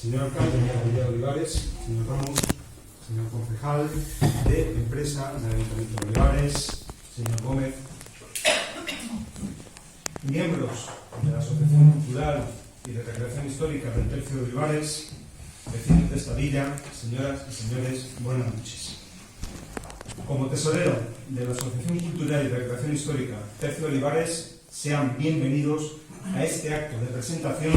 señor alcalde de Olivares, señor Ramos, señor concejal de empresa del Ayuntamiento de Olivares, señor Gómez, miembros de la Asociación Cultural y de Recreación Histórica del Tercio de Olivares, vecinos de esta villa, señoras y señores, buenas noches. Como tesorero de la Asociación Cultural y de Recreación Histórica Tercio de Olivares, sean bienvenidos a este acto de presentación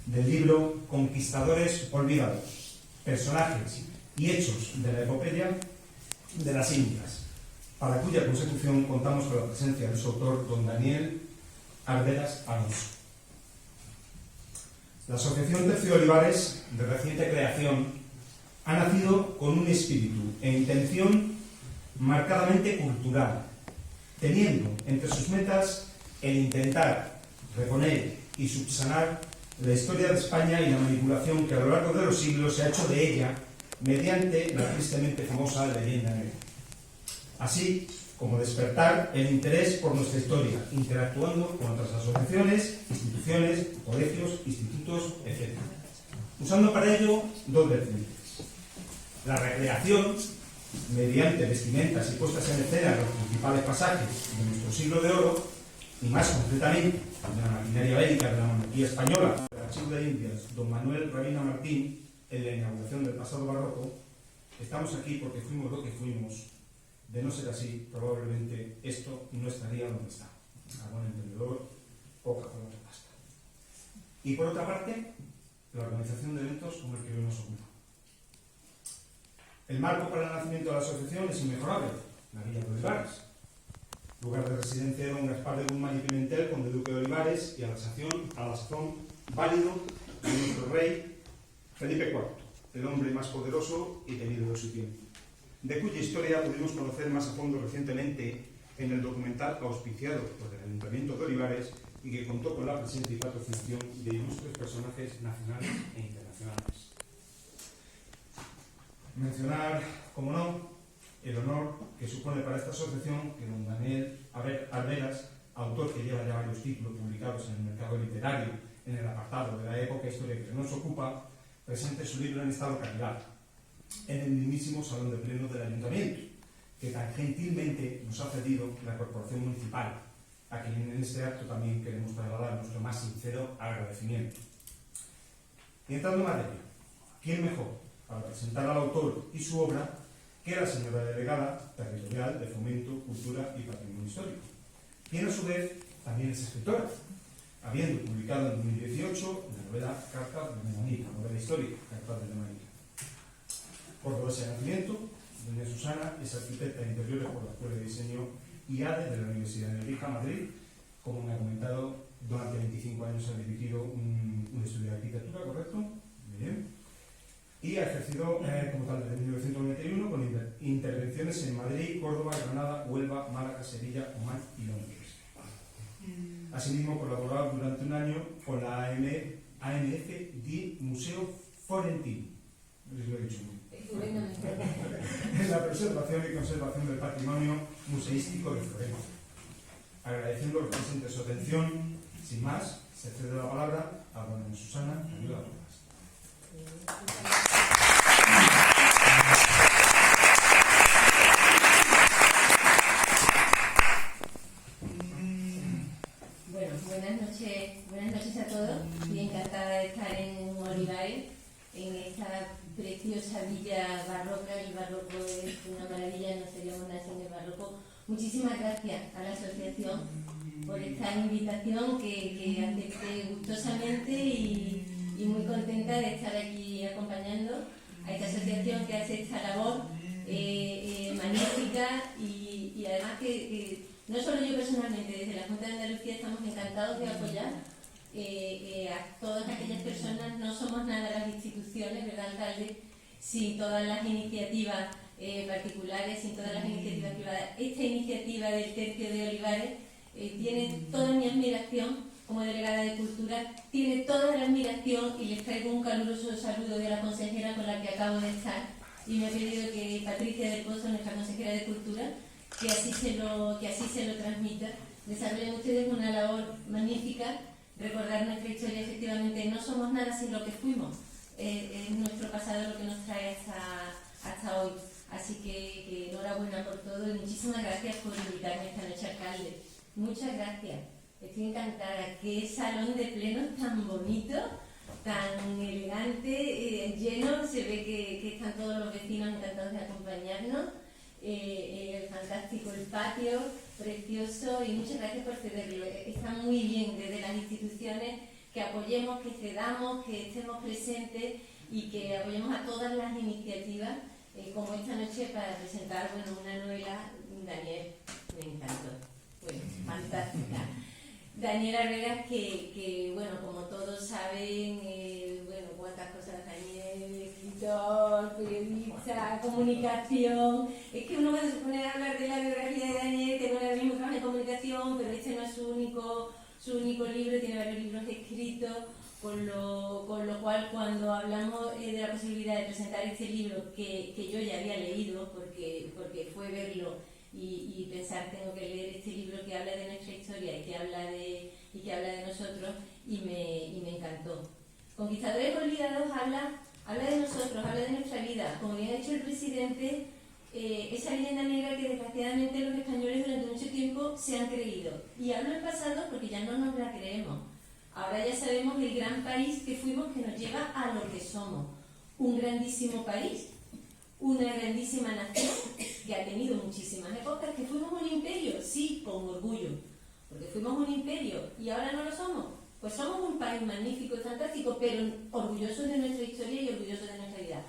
del libro Conquistadores Olvidados, personajes y hechos de la epopeya de las Indias, para cuya consecución contamos con la presencia de su autor, don Daniel Arberas Alonso. La Asociación Tercio de Olivares, de reciente creación, ha nacido con un espíritu e intención marcadamente cultural, teniendo entre sus metas el intentar reponer y subsanar la historia de España y la manipulación que a lo largo de los siglos se ha hecho de ella mediante la tristemente famosa leyenda negra. Así como despertar el interés por nuestra historia, interactuando con otras asociaciones, instituciones, colegios, institutos, etc. Usando para ello dos vertientes: la recreación, mediante vestimentas y puestas en escena de los principales pasajes de nuestro siglo de oro, y más concretamente de la maquinaria bélica de la monarquía española, del archivo de Indias, don Manuel Rabina Martín, en la inauguración del pasado barroco. Estamos aquí porque fuimos lo que fuimos. De no ser así, probablemente esto no estaría donde está. A buen entendedor, poca con la pasta. Y por otra parte, la organización de eventos como el que hoy nos ocupa. El marco para el nacimiento de la asociación es inmejorable: la Villa de Olivares, lugar de residencia de don Gaspar de Guzmán y Pimentel, conde duque de Olivares, y a la sazón válido de nuestro rey Felipe IV, el hombre más poderoso y temido de su tiempo, de cuya historia pudimos conocer más a fondo recientemente en el documental auspiciado por el Ayuntamiento de Olivares y que contó con la presencia y patrocinación de ilustres personajes nacionales e internacionales. Mencionar, como no, el honor que supone para esta asociación que don Daniel Arberas, autor que lleva ya varios títulos publicados en el mercado literario en el apartado de la época histórica que nos ocupa, presente su libro en esta localidad, en el mismísimo Salón de Pleno del Ayuntamiento, que tan gentilmente nos ha cedido la Corporación Municipal, a quien en este acto también queremos trasladar nuestro más sincero agradecimiento. Y entrando en materia, ¿quién mejor para presentar al autor y su obra que la señora delegada territorial de Fomento, Cultura y Patrimonio Histórico, quien a su vez también es escritora, habiendo publicado en 2018 la novela Cartas de Memoria, novela histórica, Cartas de Memoria. Cordobesa de nacimiento, doña Susana es arquitecta de interiores por la Escuela de Diseño IADE de la Universidad de Rija, Madrid. Como me ha comentado, durante 25 años ha dirigido un estudio de arquitectura, ¿correcto? Muy bien. Y ha ejercido como tal desde 1991 con intervenciones en Madrid, Córdoba, Granada, Huelva, Málaga, Sevilla, Oman y Londres. Asimismo, colaboró durante un año con la ANF di Museo Forentino. Les lo he dicho muy bien. En la preservación y conservación del patrimonio museístico de Florencia. Agradeciendo a los presentes su atención, sin más, se cede la palabra a doña Susana Ayuda Rojas. Bueno, buenas noches a todos. Estoy encantada de estar en Olivares, en esta preciosa villa barroca. El barroco es una maravilla, no seríamos nada sin el barroco. Muchísimas gracias a la asociación por esta invitación que acepté gustosamente y muy contenta de estar aquí acompañando a esta asociación que hace esta labor magnífica y además que no solo yo personalmente, desde la Junta de Andalucía estamos encantados de apoyar a todas aquellas personas. No somos nada las instituciones, ¿verdad, alcalde? Sin todas las iniciativas particulares, sin todas las iniciativas privadas. Esta iniciativa del Tercio de Olivares tiene toda mi admiración como delegada de Cultura, tiene toda la admiración, y les traigo un caluroso saludo de la consejera con la que acabo de estar, y me ha pedido que Patricia del Pozo, nuestra consejera de Cultura, que así se lo transmita. Desarrollan ustedes una labor magnífica. Recordar nuestra historia, efectivamente, no somos nada sin lo que fuimos. es nuestro pasado lo que nos trae hasta hoy. Así que enhorabuena por todo y muchísimas gracias por invitarme esta noche, alcalde. Muchas gracias. Estoy encantada. Qué salón de plenos tan bonito, tan elegante, lleno. Se ve que están todos los vecinos encantados de acompañarnos. Fantástico el patio, precioso, y muchas gracias por cederlo. Está muy bien desde las instituciones que apoyemos, que cedamos, que estemos presentes y que apoyemos a todas las iniciativas como esta noche para presentar una novela. Daniel, me encantó, fue fantástica. Daniel Arbegas, que como todos saben, cuántas cosas Daniel, escritor, periodista, comunicación. Es que uno cuando se pone a hablar de la biografía de Daniel, que no es el mismo trabajo en comunicación, pero este no es su único libro, tiene varios libros escritos, con lo cual cuando hablamos de la posibilidad de presentar este libro, que yo ya había leído, porque fue verlo y pensar, tengo que leer este libro que habla de nuestra historia y que habla de nosotros, y me encantó. Conquistadores olvidados habla de nosotros, habla de nuestra vida. Como bien ha dicho el presidente, esa leyenda negra que desgraciadamente los españoles durante mucho tiempo se han creído. Y hablo en pasado porque ya no nos la creemos. Ahora ya sabemos el gran país que fuimos, que nos lleva a lo que somos. Un grandísimo país, una grandísima nación que ha tenido muchísimas épocas, que fuimos un imperio, sí, con orgullo, porque fuimos un imperio y ahora no lo somos. Pues somos un país magnífico y fantástico, pero orgullosos de nuestra historia y orgullosos de nuestra vida.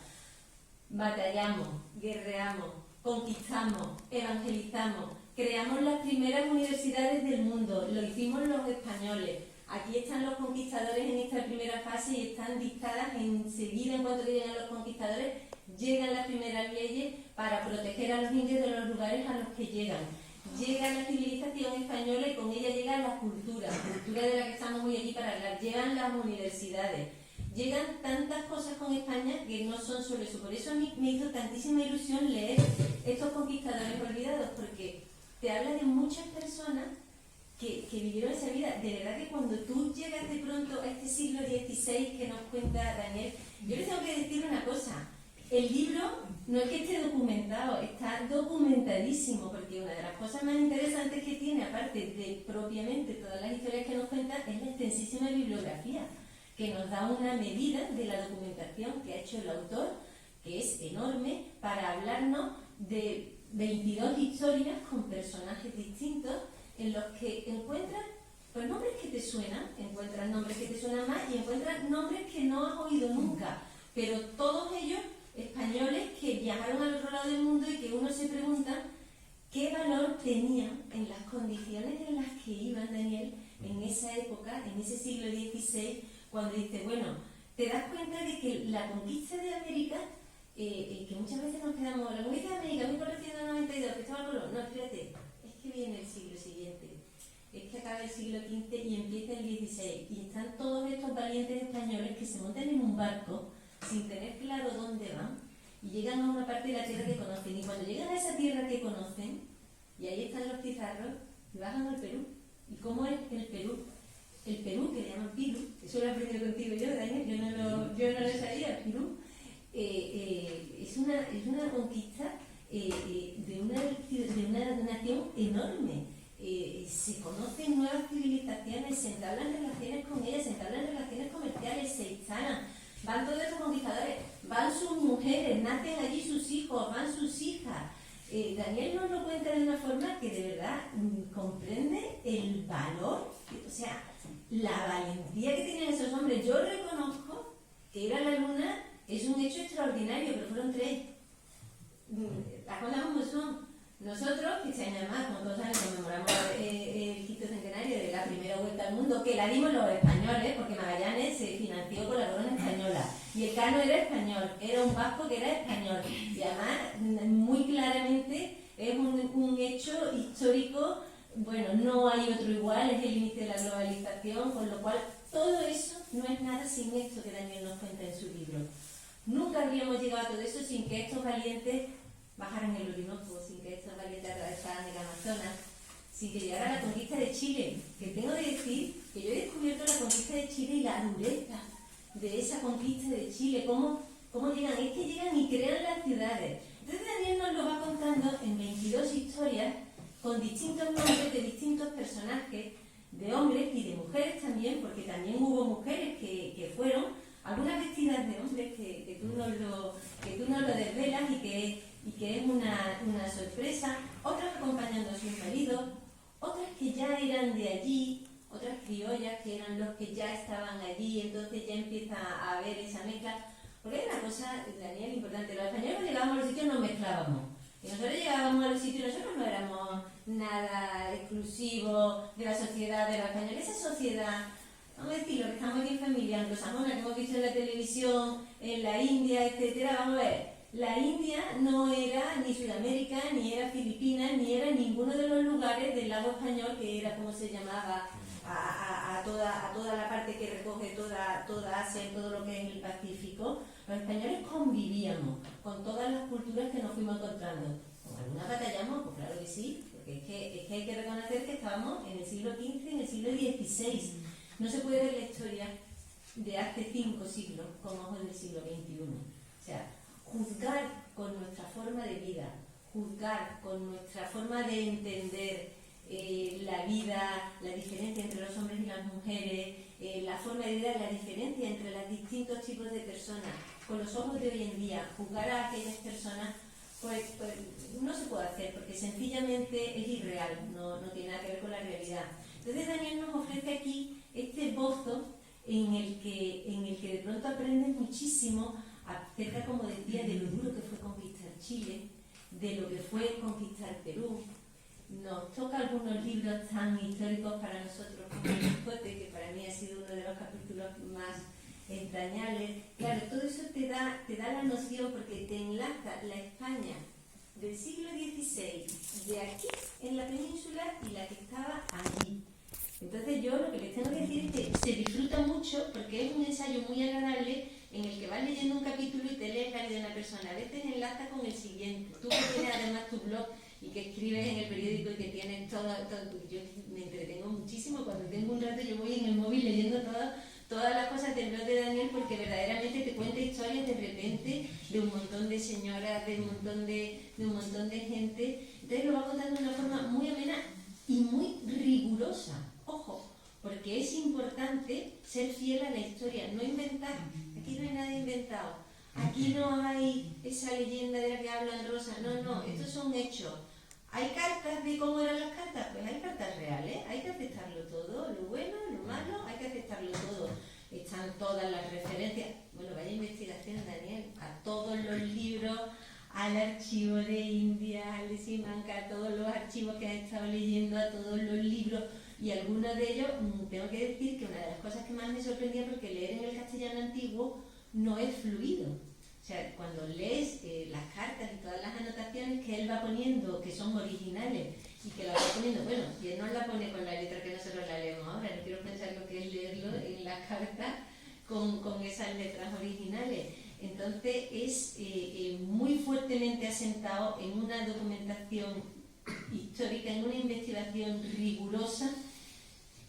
Batallamos, guerreamos, conquistamos, evangelizamos, creamos las primeras universidades del mundo, lo hicimos los españoles. Aquí están los conquistadores en esta primera fase y están dictadas enseguida, en cuanto llegan los conquistadores, llegan las primeras leyes para proteger a los indios de los lugares a los que llegan. Llega la civilización española y con ella llega la cultura de la que estamos hoy aquí para hablar. Llegan las universidades, llegan tantas cosas con España que no son solo eso. Por eso a mí me hizo tantísima ilusión leer estos conquistadores olvidados, porque te habla de muchas personas que vivieron esa vida. De verdad que cuando tú llegas de pronto a este siglo XVI que nos cuenta Daniel, yo les tengo que decir una cosa. El libro no es que esté documentado, está documentadísimo, porque una de las cosas más interesantes que tiene, aparte de propiamente todas las historias que nos cuentan, es la extensísima bibliografía, que nos da una medida de la documentación que ha hecho el autor, que es enorme, para hablarnos de 22 historias con personajes distintos, en los que encuentras pues nombres que te suenan, encuentras nombres que te suenan más y encuentras nombres que no has oído nunca, pero todos ellos españoles que viajaron al otro lado del mundo y que uno se pregunta qué valor tenían en las condiciones en las que iban, Daniel, en esa época, en ese siglo XVI, cuando dice, te das cuenta de que la conquista de América, que muchas veces nos quedamos, la conquista de América, 1492, Cristóbal Colón, no, espérate, es que viene el siglo siguiente, es que acaba el siglo XV y empieza el XVI, y están todos estos valientes españoles que se montan en un barco sin tener claro dónde van y llegan a una parte de la tierra que conocen, y cuando llegan a esa tierra que conocen, y ahí están los pizarros, y bajan al Perú. ¿Y cómo es el Perú? El Perú, que le llaman Pirú, eso lo he aprendido contigo yo, Daniel, yo no lo sabía, Pirú, es una conquista de una nación enorme. Se conocen nuevas civilizaciones, se entablan relaciones con ellas, se entablan relaciones comerciales, se instalan, van todos esos conquistadores, van sus mujeres, nacen allí sus hijos, van sus hijas. Daniel nos lo cuenta de una forma que de verdad comprende el valor, o sea, la valentía que tenían esos hombres. Yo reconozco que ir a la luna es un hecho extraordinario, pero fueron 3. Las cosas como son. Nosotros, que este año además, como todos saben, conmemoramos el quinto centenario de la primera vuelta al mundo, que la dimos los españoles, porque Magallanes se financió con la corona española, y el Cano era español, era un vasco que era español, y además, muy claramente, es un hecho histórico. No hay otro igual, es el inicio de la globalización, con lo cual todo eso no es nada sin esto que Daniel nos cuenta en su libro. Nunca habríamos llegado a todo eso sin que estos valientes bajaran el Orinoco, sin que estos valientes atravesaran el Amazonas, sin que llegara la conquista de Chile, que tengo que decir que yo he descubierto la conquista de Chile y la dureza de esa conquista de Chile, cómo llegan, es que llegan y crean las ciudades. Entonces Daniel nos lo va contando en 22 historias con distintos nombres de distintos personajes, de hombres y de mujeres también, porque también hubo mujeres que fueron, algunas vestidas de hombres que tú nos lo desvelas y que es una sorpresa, otras acompañando a sus maridos, otras que ya eran de allí, otras criollas que eran los que ya estaban allí, entonces ya empieza a haber esa mezcla. Porque hay una cosa, Daniel, importante, los españoles cuando llegábamos a los sitios nos mezclábamos. Y nosotros llegábamos a los sitios, nosotros no éramos nada exclusivo de la sociedad de los españoles. Esa sociedad, vamos a decir, lo que estamos aquí en familia anglosajona, que hemos visto en la televisión, en la India, etcétera, vamos a ver, la India no era ni Sudamérica, ni era Filipinas, ni era ninguno de los lugares del lago español, que era como se llamaba a toda la parte que recoge toda Asia y todo lo que es el Pacífico. Los españoles convivíamos con todas las culturas que nos fuimos encontrando. ¿Con alguna batallamos? Pues claro que sí, porque es que hay que reconocer que estábamos en el siglo XV, en el siglo XVI. No se puede ver la historia de hace 5 siglos con ojos del siglo XXI. O sea, juzgar con nuestra forma de vida, juzgar con nuestra forma de entender la vida, la diferencia entre los hombres y las mujeres, la forma de vida, la diferencia entre los distintos tipos de personas, con los ojos de hoy en día, juzgar a aquellas personas, pues no se puede hacer, porque sencillamente es irreal, no tiene nada que ver con la realidad. Entonces Daniel nos ofrece aquí este bozo en el que de pronto aprendes muchísimo acerca, como decía, de lo duro que fue conquistar Chile, de lo que fue conquistar Perú. Nos toca algunos libros tan históricos para nosotros como El Quijote, que para mí ha sido uno de los capítulos más entrañables. Claro, todo eso te da la noción, porque te enlaza la España del siglo XVI, de aquí en la península, y la que estaba allí. Entonces yo lo que les tengo que decir es que se disfruta mucho, porque es un ensayo muy agradable en el que vas leyendo un capítulo y te lees la vida de una persona. A veces enlaza con el siguiente. Tú que tienes además tu blog y que escribes en el periódico y que tienes todo, yo me entretengo muchísimo. Cuando tengo un rato yo voy en el móvil leyendo todas las cosas del blog de Daniel, porque verdaderamente te cuenta historias de repente de un montón de señoras, de un montón de gente. Entonces lo va contando de una forma muy amena y muy rigurosa. Ojo, porque es importante ser fiel a la historia, no inventar. Aquí no hay nada inventado. Aquí no hay esa leyenda de la que hablan Rosa. No, estos son hechos. ¿Hay cartas de cómo eran las cartas? Pues hay cartas reales, hay que aceptarlo todo, lo bueno, lo malo, hay que aceptarlo todo. Están todas las referencias, bueno, vaya investigación, Daniel, a todos los libros, al archivo de India, al de Simanca, a todos los archivos que han estado leyendo, a todos los libros, y algunos de ellos, tengo que decir que una de las cosas que más me sorprendía, porque leer en el castellano antiguo no es fluido. O sea, cuando lees las cartas y todas las anotaciones que él va poniendo, que son originales, y que las va poniendo, bueno, y él no la pone con la letra que nosotros la leemos ahora, no quiero pensar lo que es leerlo en las cartas con esas letras originales. Entonces es muy fuertemente asentado en una documentación histórica, en una investigación rigurosa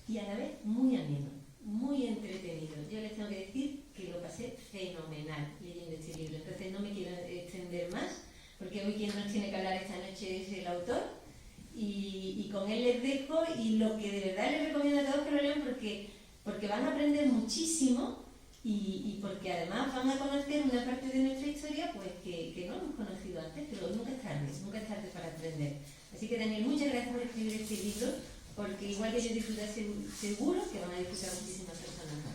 y a la vez muy ameno, muy entretenido. Yo les tengo que decir que lo pasé fenomenal leyendo este libro. Entonces no me quiero extender más, porque hoy quien nos tiene que hablar esta noche es el autor, y con él les dejo, y lo que de verdad les recomiendo a todos que lo lean, porque van a aprender muchísimo, y porque además van a conocer una parte de nuestra historia pues que no hemos conocido antes, pero nunca es tarde para aprender. Así que Daniel, muchas gracias por escribir este libro, porque igual que yo disfruté, seguro que van a disfrutar muchísimas personas más.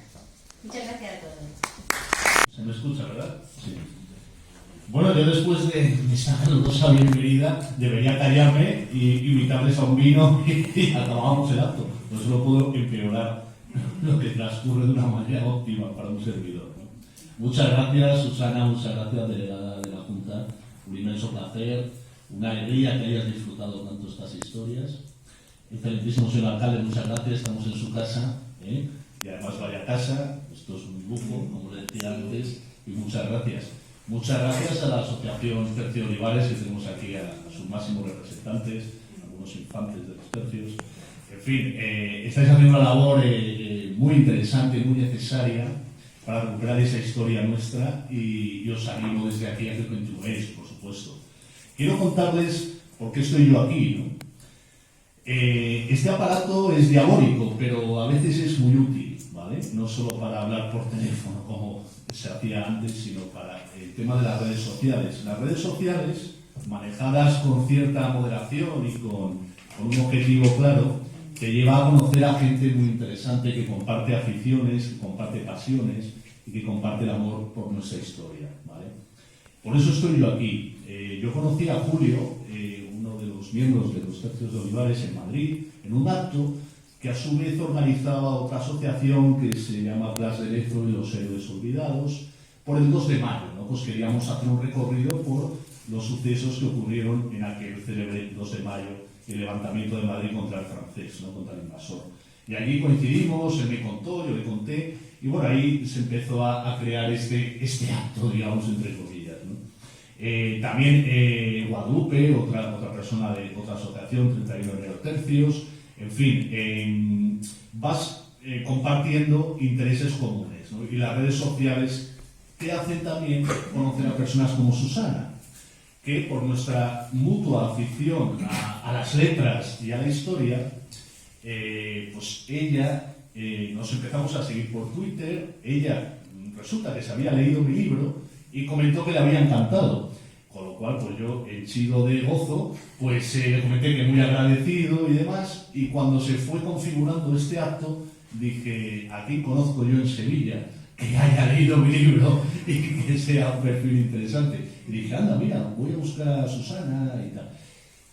Muchas gracias a todos. Se me escucha, ¿verdad? Sí. Bueno, yo después de esta calurosa bienvenida debería callarme y invitarles a un vino y acabamos el acto. No solo puedo empeorar lo que transcurre de una manera óptima para un servidor, ¿no? Muchas gracias, Susana, muchas gracias, delegada de la Junta. Un inmenso placer, una alegría que hayas disfrutado tanto estas historias. Excelentísimo señor alcalde, muchas gracias, estamos en su casa, y además vaya casa, esto es un lujo, como le decía antes, y muchas gracias. Muchas gracias a la Asociación Tercio Olivares, que tenemos aquí a sus máximos representantes, algunos infantes de los tercios. En fin, estáis haciendo una labor muy interesante y muy necesaria para recuperar esa historia nuestra y os animo desde aquí a que continuéis, por supuesto. Quiero contarles por qué estoy yo aquí, ¿no? Este aparato es diabólico, pero a veces es muy útil, ¿vale? No solo para hablar por teléfono, como se hacía antes, sino para el tema de las redes sociales. Las redes sociales, manejadas con cierta moderación y con un objetivo claro, te lleva a conocer a gente muy interesante que comparte aficiones, que comparte pasiones y que comparte el amor por nuestra historia, ¿vale? Por eso estoy yo aquí. Yo conocí a Julio, uno de los miembros de los Tercios de Olivares en Madrid, en un acto que a su vez organizaba otra asociación que se llama Plas de Lezo y los Héroes Olvidados, por el 2 de mayo, ¿no? Pues queríamos hacer un recorrido por los sucesos que ocurrieron en aquel célebre 2 de mayo, el levantamiento de Madrid contra el francés, ¿no? Contra el invasor. Y allí coincidimos, él me contó, yo le conté, y bueno, ahí se empezó a crear este acto, digamos, entre comillas, ¿no? También Guadalupe, otra persona de otra asociación, 31 tercios, en fin, vas compartiendo intereses comunes, ¿no? Y las redes sociales te hacen también conocer a personas como Susana, que por nuestra mutua afición a las letras y a la historia, pues ella, nos empezamos a seguir por Twitter. Ella resulta que se había leído mi libro y comentó que le había encantado, con lo cual pues yo, henchido de gozo, pues le comenté que muy agradecido y demás, y cuando se fue configurando este acto dije, aquí conozco yo en Sevilla que haya leído mi libro y que sea un perfil interesante. Y dije, anda, mira, voy a buscar a Susana y tal.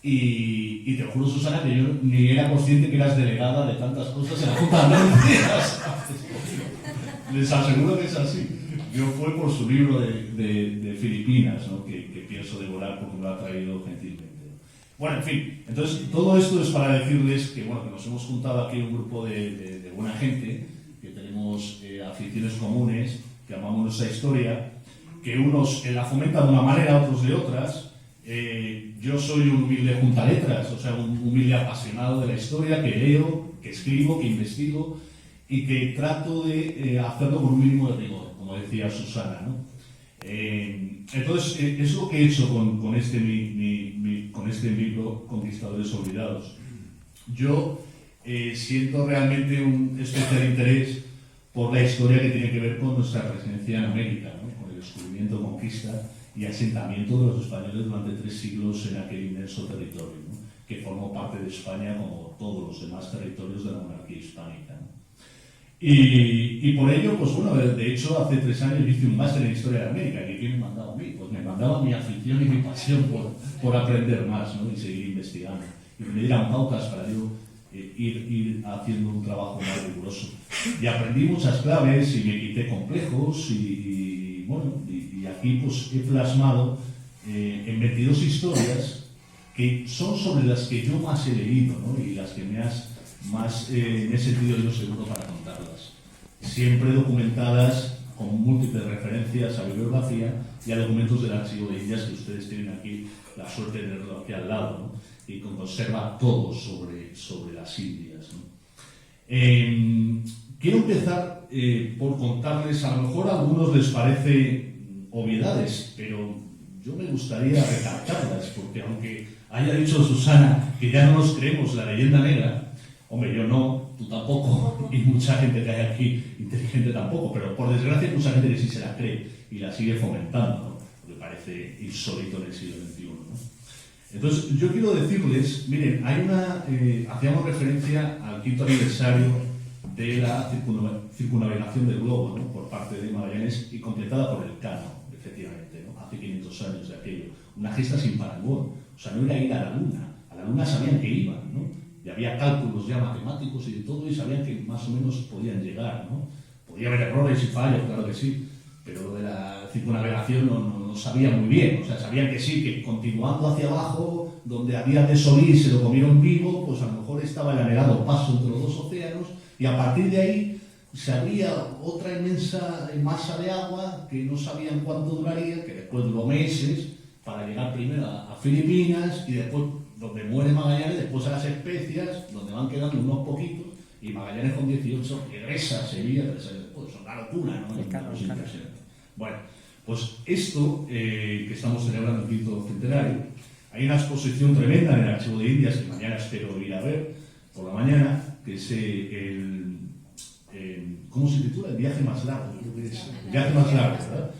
Y te juro, Susana, que yo ni era consciente que eras delegada de tantas cosas en la Junta de Andalucía. Les aseguro que es así. Yo fue por su libro de Filipinas, ¿no? que pienso devorar porque me lo ha traído gentilmente. Bueno, en fin, entonces todo esto es para decirles que, bueno, que nos hemos juntado aquí un grupo de buena gente, que tenemos aficiones comunes, que amamos nuestra historia, que unos la fomentan de una manera, otros de otras. Yo soy un humilde juntaletras, o sea, un humilde apasionado de la historia, que leo, que escribo, que investigo y que trato de hacerlo con un mínimo de rigor, como decía Susana, ¿no? Entonces, es lo que he hecho con este libro, Conquistadores Olvidados. Yo siento realmente un especial interés por la historia que tiene que ver con nuestra presencia en América, ¿no? Con el descubrimiento, conquista y asentamiento de los españoles durante 3 siglos en aquel inmenso territorio, ¿no? Que formó parte de España como todos los demás territorios de la monarquía hispánica, ¿no? Y por ello, pues bueno, de hecho hace 3 años hice un máster en Historia de América. ¿Y quién me mandaba a mí? Pues me mandaba mi afición y mi pasión por aprender más, ¿no? Y seguir investigando. Y me dieran pautas para yo ir haciendo un trabajo más riguroso. Y aprendí muchas claves y me quité complejos y bueno, y aquí pues he plasmado en 22 historias que son sobre las que yo más he leído, ¿no? Y las que me he sentido yo seguro para contarlas. Siempre documentadas con múltiples referencias a bibliografía y a documentos del Archivo de Indias, que ustedes tienen aquí la suerte de tenerlo aquí al lado, ¿no? Y que conserva todo sobre las Indias, ¿no? Quiero empezar por contarles, a lo mejor a algunos les parece obviedades, pero yo me gustaría recalcarlas, porque aunque haya dicho Susana que ya no nos creemos la leyenda negra, hombre, yo no, tú tampoco, y mucha gente que hay aquí, inteligente tampoco, pero por desgracia hay mucha gente que sí se la cree y la sigue fomentando, ¿no? Porque parece insólito en el siglo XXI, ¿no? Entonces, yo quiero decirles, miren, hacíamos referencia al 5º aniversario de la circunnavegación del globo, ¿no? Por parte de Magallanes y completada por el Cano, efectivamente, ¿no? Hace 500 años de aquello. Una gesta sin parangón, o sea, no era ir a la luna sabían que iban, ¿no? Y había cálculos ya matemáticos y de todo, y sabían que más o menos podían llegar, ¿no? Podía haber errores y fallos, claro que sí, pero de la circunnavegación no sabían muy bien. O sea, sabían que sí, que continuando hacia abajo, donde había de Solís se lo comieron vivo, pues a lo mejor estaba el anhelado paso entre los 2 océanos, y a partir de ahí se abría otra inmensa masa de agua que no sabían cuánto duraría, que después duró meses, para llegar primero a Filipinas y después donde muere Magallanes, después a las Especias, donde van quedando unos poquitos, y Magallanes con 18 regresa a Sevilla, pues es una locura, ¿no? Es impresionante. Bueno, pues esto que estamos celebrando el 5º centenario, hay una exposición tremenda en el Archivo de Indias que mañana espero ir a ver por la mañana, que es ¿cómo se titula? El viaje más largo, creo que es. El viaje más largo, ¿verdad?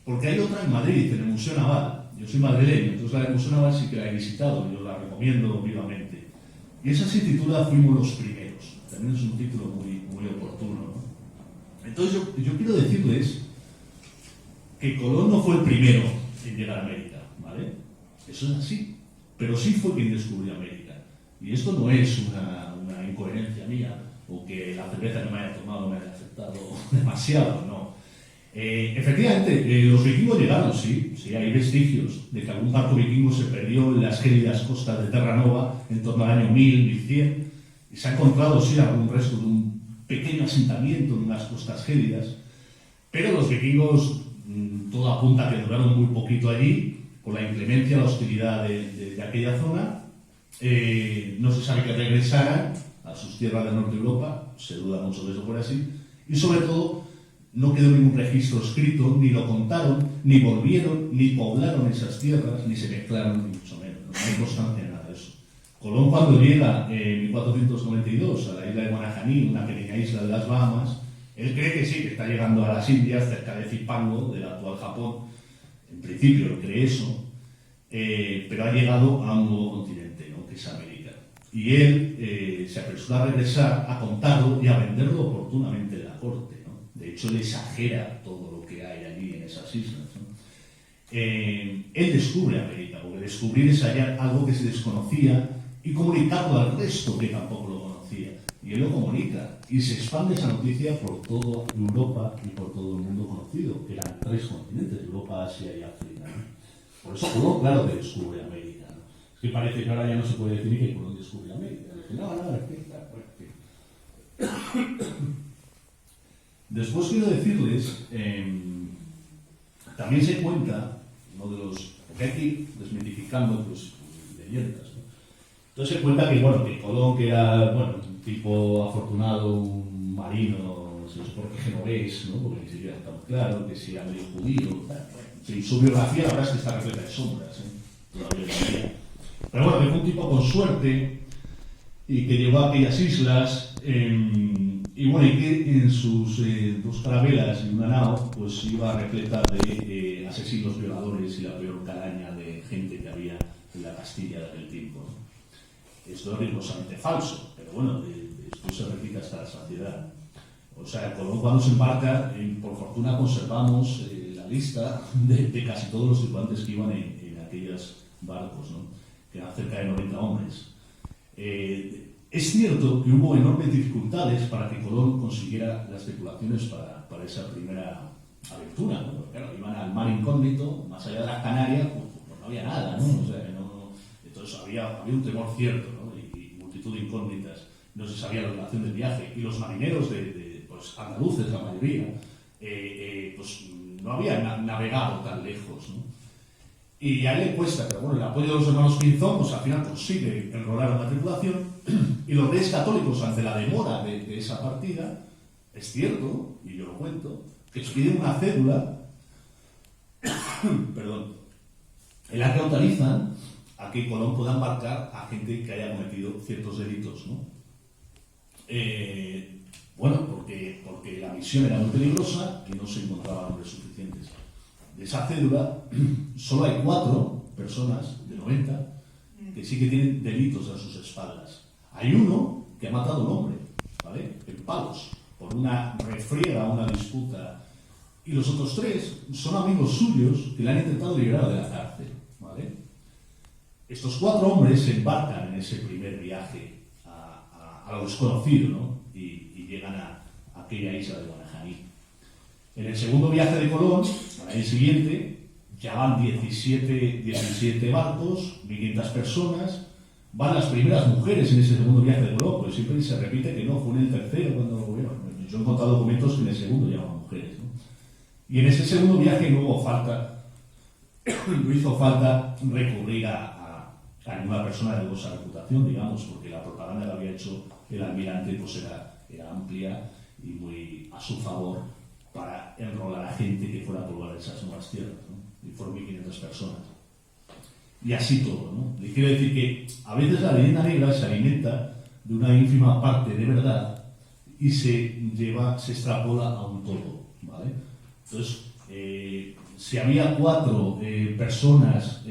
Porque hay otra en Madrid, en el Museo Naval. Yo soy madrileño, entonces la del Museo Naval sí que la he visitado, yo la recomiendo vivamente. Y esa se titula Fuimos los primeros. También es un título muy oportuno, ¿no? Entonces yo quiero decirles que Colón no fue el primero en llegar a América, ¿vale? Eso es así, pero sí fue quien descubrió América. Y esto no es una incoherencia mía, o que la cerveza que me haya tomado me haya afectado demasiado, no. Efectivamente, los vikingos llegaron, sí, hay vestigios de que algún barco vikingo se perdió en las gélidas costas de Terranova en torno al año 1000, 1100, y se ha encontrado, sí, algún resto de un pequeño asentamiento en unas costas gélidas, pero los vikingos, todo apunta a que duraron muy poquito allí, por la inclemencia, la hostilidad de aquella zona. No se sabe que regresaran a sus tierras del norte de Europa, se duda mucho de eso por así, y sobre todo no quedó ningún registro escrito, ni lo contaron, ni volvieron, ni poblaron esas tierras, ni se mezclaron, ni mucho menos. No hay constancia de nada de eso. Colón, cuando llega en 1492 a la isla de Guanajaní, una pequeña isla de las Bahamas, él cree que sí, que está llegando a las Indias, cerca de Zipango, del actual Japón. En principio él cree eso, pero ha llegado a un nuevo continente, ¿no? Que es América. Y él se apresura a regresar, a contarlo y a venderlo oportunamente en la corte, ¿no? De hecho, él exagera todo lo que hay allí en esas islas, ¿no? Él descubre América, porque descubrir es hallar algo que se desconocía y comunicarlo al resto que tampoco lo conocía. Y él lo comunica, y se expande esa noticia por toda Europa y por todo el mundo conocido, que eran 3 continentes, Europa, Asia y África, ¿no? Por eso Colón, claro, que descubre América, ¿no? Es que parece que ahora ya no se puede decir que Colón descubre América. No, es que... Después quiero decirles, también se cuenta, uno de los... porque hay que ir desmitificando pues, leyendas, ¿no? Entonces se cuenta que, bueno, que Colón, que era, bueno, un tipo afortunado, un marino, no sé por qué genovés, ¿no? Porque ni siquiera está muy claro, que si era medio judío, sí, su biografía la verdad es que está repleta de sombras, todavía no. Pero bueno, que fue un tipo con suerte y que llegó a aquellas islas, y bueno, y que en sus 2 carabelas y una nao, pues iba repleta de asesinos, violadores y la peor calaña de gente que había en la Castilla de aquel tiempo, ¿no? Esto es rigurosamente falso, pero bueno, esto se repite hasta la saciedad. O sea, Colón cuando se embarca, por fortuna conservamos la lista de casi todos los tripulantes que iban en aquellos barcos, ¿no? Que eran cerca de 90 hombres. Es cierto que hubo enormes dificultades para que Colón consiguiera las tripulaciones para esa primera aventura, ¿no? Porque, claro, iban al mar incógnito, más allá de las Canarias, pues no había nada, ¿no? O sea, entonces había un temor cierto, ¿no? Y multitud de incógnitas. No se sabía la duración del viaje. Y los marineros pues, andaluces, la mayoría, pues no habían navegado tan lejos, ¿no? Y a él le cuesta, pero bueno, el apoyo de los hermanos Pinzón, pues al final consigue enrolar a una tripulación, y los reyes católicos, ante la demora de esa partida, es cierto, y yo lo cuento, que expiden una cédula, perdón, en la que autorizan a que Colón pueda embarcar a gente que haya cometido ciertos delitos, ¿no? Bueno, porque la misión era muy peligrosa y no se encontraban hombres suficientes. De esa cédula, solo hay 4 personas de 90 que sí que tienen delitos a sus espaldas. Hay uno que ha matado a un hombre, ¿vale? En palos, por una refriega, una disputa. Y los otros 3 son amigos suyos que le han intentado liberar de la cárcel, ¿vale? Estos 4 hombres se embarcan en ese primer viaje a lo desconocido, ¿no? Y llegan a aquella isla de Guanajaní. En el segundo viaje de Colón, al año siguiente, ya van 17 barcos, 1.500 personas, van las primeras mujeres en ese segundo viaje de Colón, pues siempre se repite que no, fue en el tercero, cuando, bueno, yo he encontrado documentos que en el segundo llevaban mujeres, ¿no? Y en ese segundo viaje no hizo falta recurrir a ninguna persona de dudosa reputación, digamos, porque la propaganda que había hecho el almirante pues era amplia y muy a su favor para enrolar a gente que fuera a poblar esas nuevas tierras, ¿no? Y fueron 1.500 personas. Y así todo, ¿no? Le quiero decir que a veces la leyenda negra se alimenta de una ínfima parte de verdad y se extrapola a un todo, ¿vale? Entonces, si había 4 personas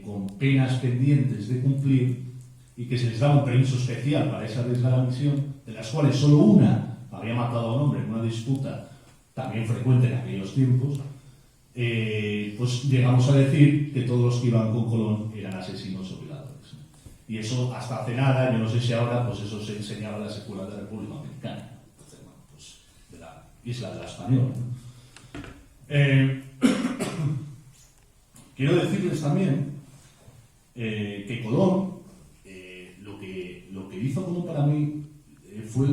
con penas pendientes de cumplir y que se les daba un permiso especial para esa arriesgar la misión, de las cuales solo una había matado a un hombre en una disputa también frecuente en aquellos tiempos, pues llegamos a decir que todos los que iban con Colón eran asesinos o violadores, ¿no? Y eso hasta hace nada, yo no sé si ahora, pues eso se enseñaba en las escuelas de la República Dominicana, ¿no? Entonces, bueno, pues de la isla de la Española, ¿no? Quiero decirles también que Colón, lo que hizo Colón para mí fue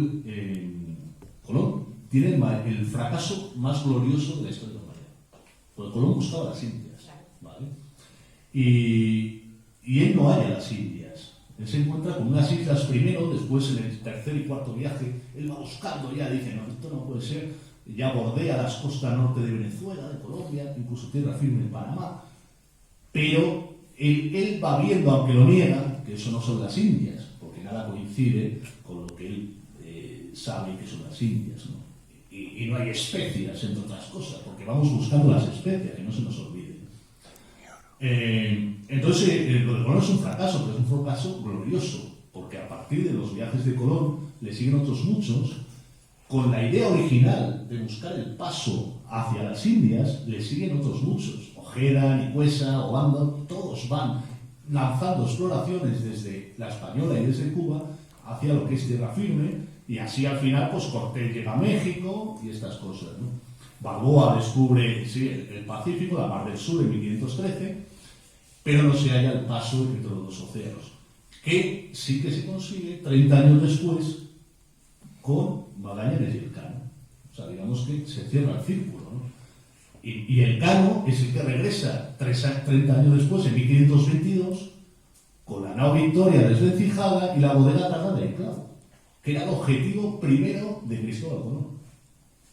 Colón tiene el fracaso más glorioso de la historia de la humanidad. Porque Colón buscaba las Indias, ¿vale? Y él no halla las Indias. Él se encuentra con unas islas primero, después en el tercer y cuarto viaje, él va buscando ya, dice, no, esto no puede ser, ya bordea las costas norte de Venezuela, de Colombia, incluso tierra firme en Panamá, pero él va viendo, aunque lo niega, que eso no son las Indias, porque nada coincide con lo que él sabe que son las Indias, ¿no? Y no hay especias, entre otras cosas, porque vamos buscando las especias, que no se nos olvide. Entonces, lo de Colón es un fracaso, pero es un fracaso glorioso, porque a partir de los viajes de Colón le siguen otros muchos, con la idea original de buscar el paso hacia las Indias, le siguen otros muchos. Ojeda, Nicuesa, Obando, todos van lanzando exploraciones desde la Española y desde Cuba hacia lo que es tierra firme, y así al final pues Cortés llega a México y estas cosas, ¿no? Balboa descubre el Pacífico, la Mar del Sur en 1513, pero no se halla el paso entre los dos océanos, que sí que se consigue 30 años después con Magallanes y Elcano. O sea, digamos que se cierra el círculo, ¿no? Y Elcano es el que regresa 30 años después, en 1522, con la nao Victoria desvencijada y la bodega Tarrada de Clavo, que era el objetivo primero de Cristóbal Colón.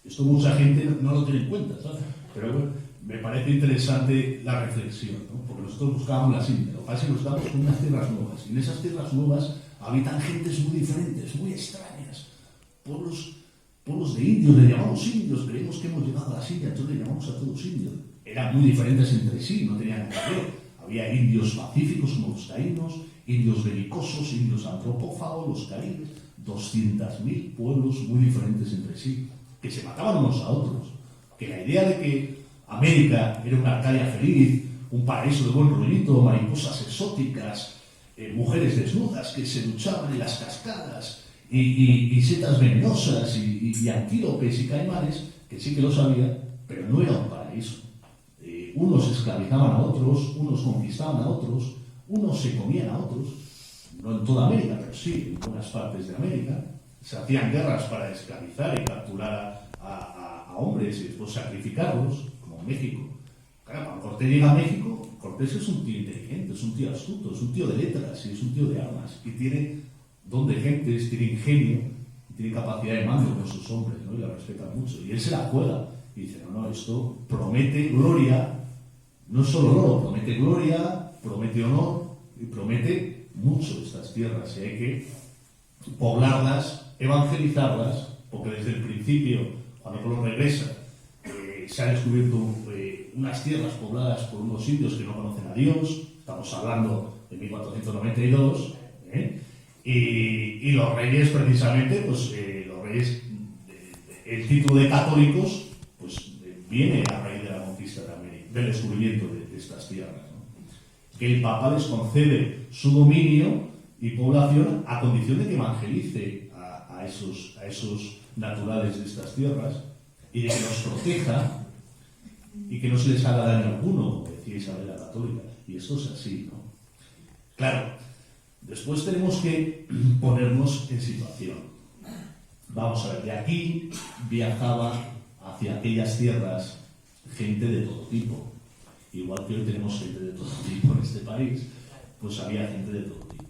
Esto mucha gente no lo tiene en cuenta, ¿sabes? Pero bueno, me parece interesante la reflexión, ¿no? Porque nosotros buscábamos las Indias, lo que pasa es que nos estamos con unas tierras nuevas, y en esas tierras nuevas habitan gentes muy diferentes, muy extrañas, pueblos de indios, le llamamos indios, creemos que hemos llegado a las Indias, entonces le llamamos a todos indios. Eran muy diferentes entre sí, no tenían nada que ver. Había indios pacíficos como los taínos, indios belicosos, indios antropófagos, los caribes, 200.000 pueblos muy diferentes entre sí, que se mataban unos a otros. Que la idea de que América era una Arcadia feliz, un paraíso de buen rollito, mariposas exóticas, mujeres desnudas que se duchaban en las cascadas, y setas venenosas, y antílopes y caimanes, que sí que lo sabía, pero no era un paraíso. Unos esclavizaban a otros, unos conquistaban a otros, unos se comían a otros, no en toda América, pero sí en buenas partes de América. Se hacían guerras para esclavizar y capturar a hombres y después sacrificarlos, como en México. Claro, cuando Cortés llega a México, Cortés es un tío inteligente, es un tío astuto, es un tío de letras y es un tío de armas, y tiene don de gentes, tiene ingenio, y tiene capacidad de mando con sus hombres, ¿no? Y la respetan mucho. Y él se la juega y dice, no, esto promete gloria, no solo oro, promete gloria, promete honor y promete mucho estas tierras, y hay que poblarlas, evangelizarlas, porque desde el principio, cuando Colón regresa, se han descubierto unas tierras pobladas por unos indios que no conocen a Dios, estamos hablando de 1492, y los reyes precisamente, pues los reyes, el título de católicos, pues viene a raíz de la conquista de América, del descubrimiento de estas tierras, ¿no? Que el Papa les concede su dominio y población a condición de que evangelice a esos naturales de estas tierras y de que los proteja y que no se les haga daño alguno, como decía Isabel la Católica. Y esto es así, ¿no? Claro, después tenemos que ponernos en situación. Vamos a ver, de aquí viajaba hacia aquellas tierras gente de todo tipo. Igual que hoy tenemos gente de todo tipo en este país, pues había gente de todo tipo.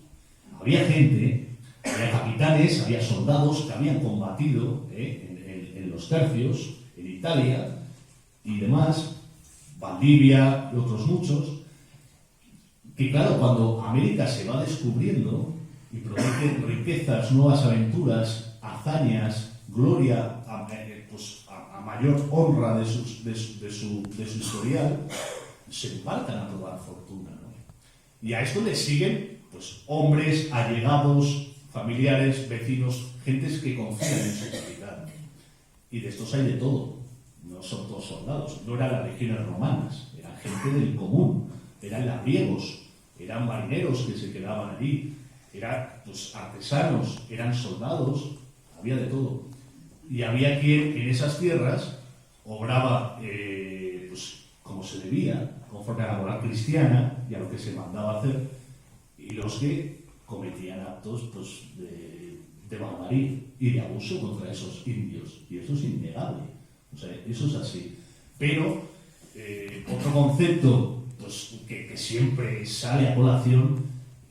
Había gente, había capitanes, había soldados que habían combatido en los tercios, en Italia y demás, Valdivia y otros muchos, que claro, cuando América se va descubriendo y promete riquezas, nuevas aventuras, hazañas, gloria, a mayor honra de su historial, se embarcan a probar fortuna, ¿no? Y a esto le siguen pues hombres, allegados, familiares, vecinos, gentes que confían en su capitán. Y de estos hay de todo. No son todos soldados, no eran las legiones romanas, eran gente del común, eran labriegos, eran marineros que se quedaban allí, eran pues, artesanos, eran soldados, había de todo. Y había quien en esas tierras obraba pues, como se debía, conforme a la moral cristiana y a lo que se mandaba hacer, y los que cometían actos pues, de barbarie y de abuso contra esos indios. Y eso es innegable, o sea, eso es así. Pero otro concepto pues, que siempre sale a colación,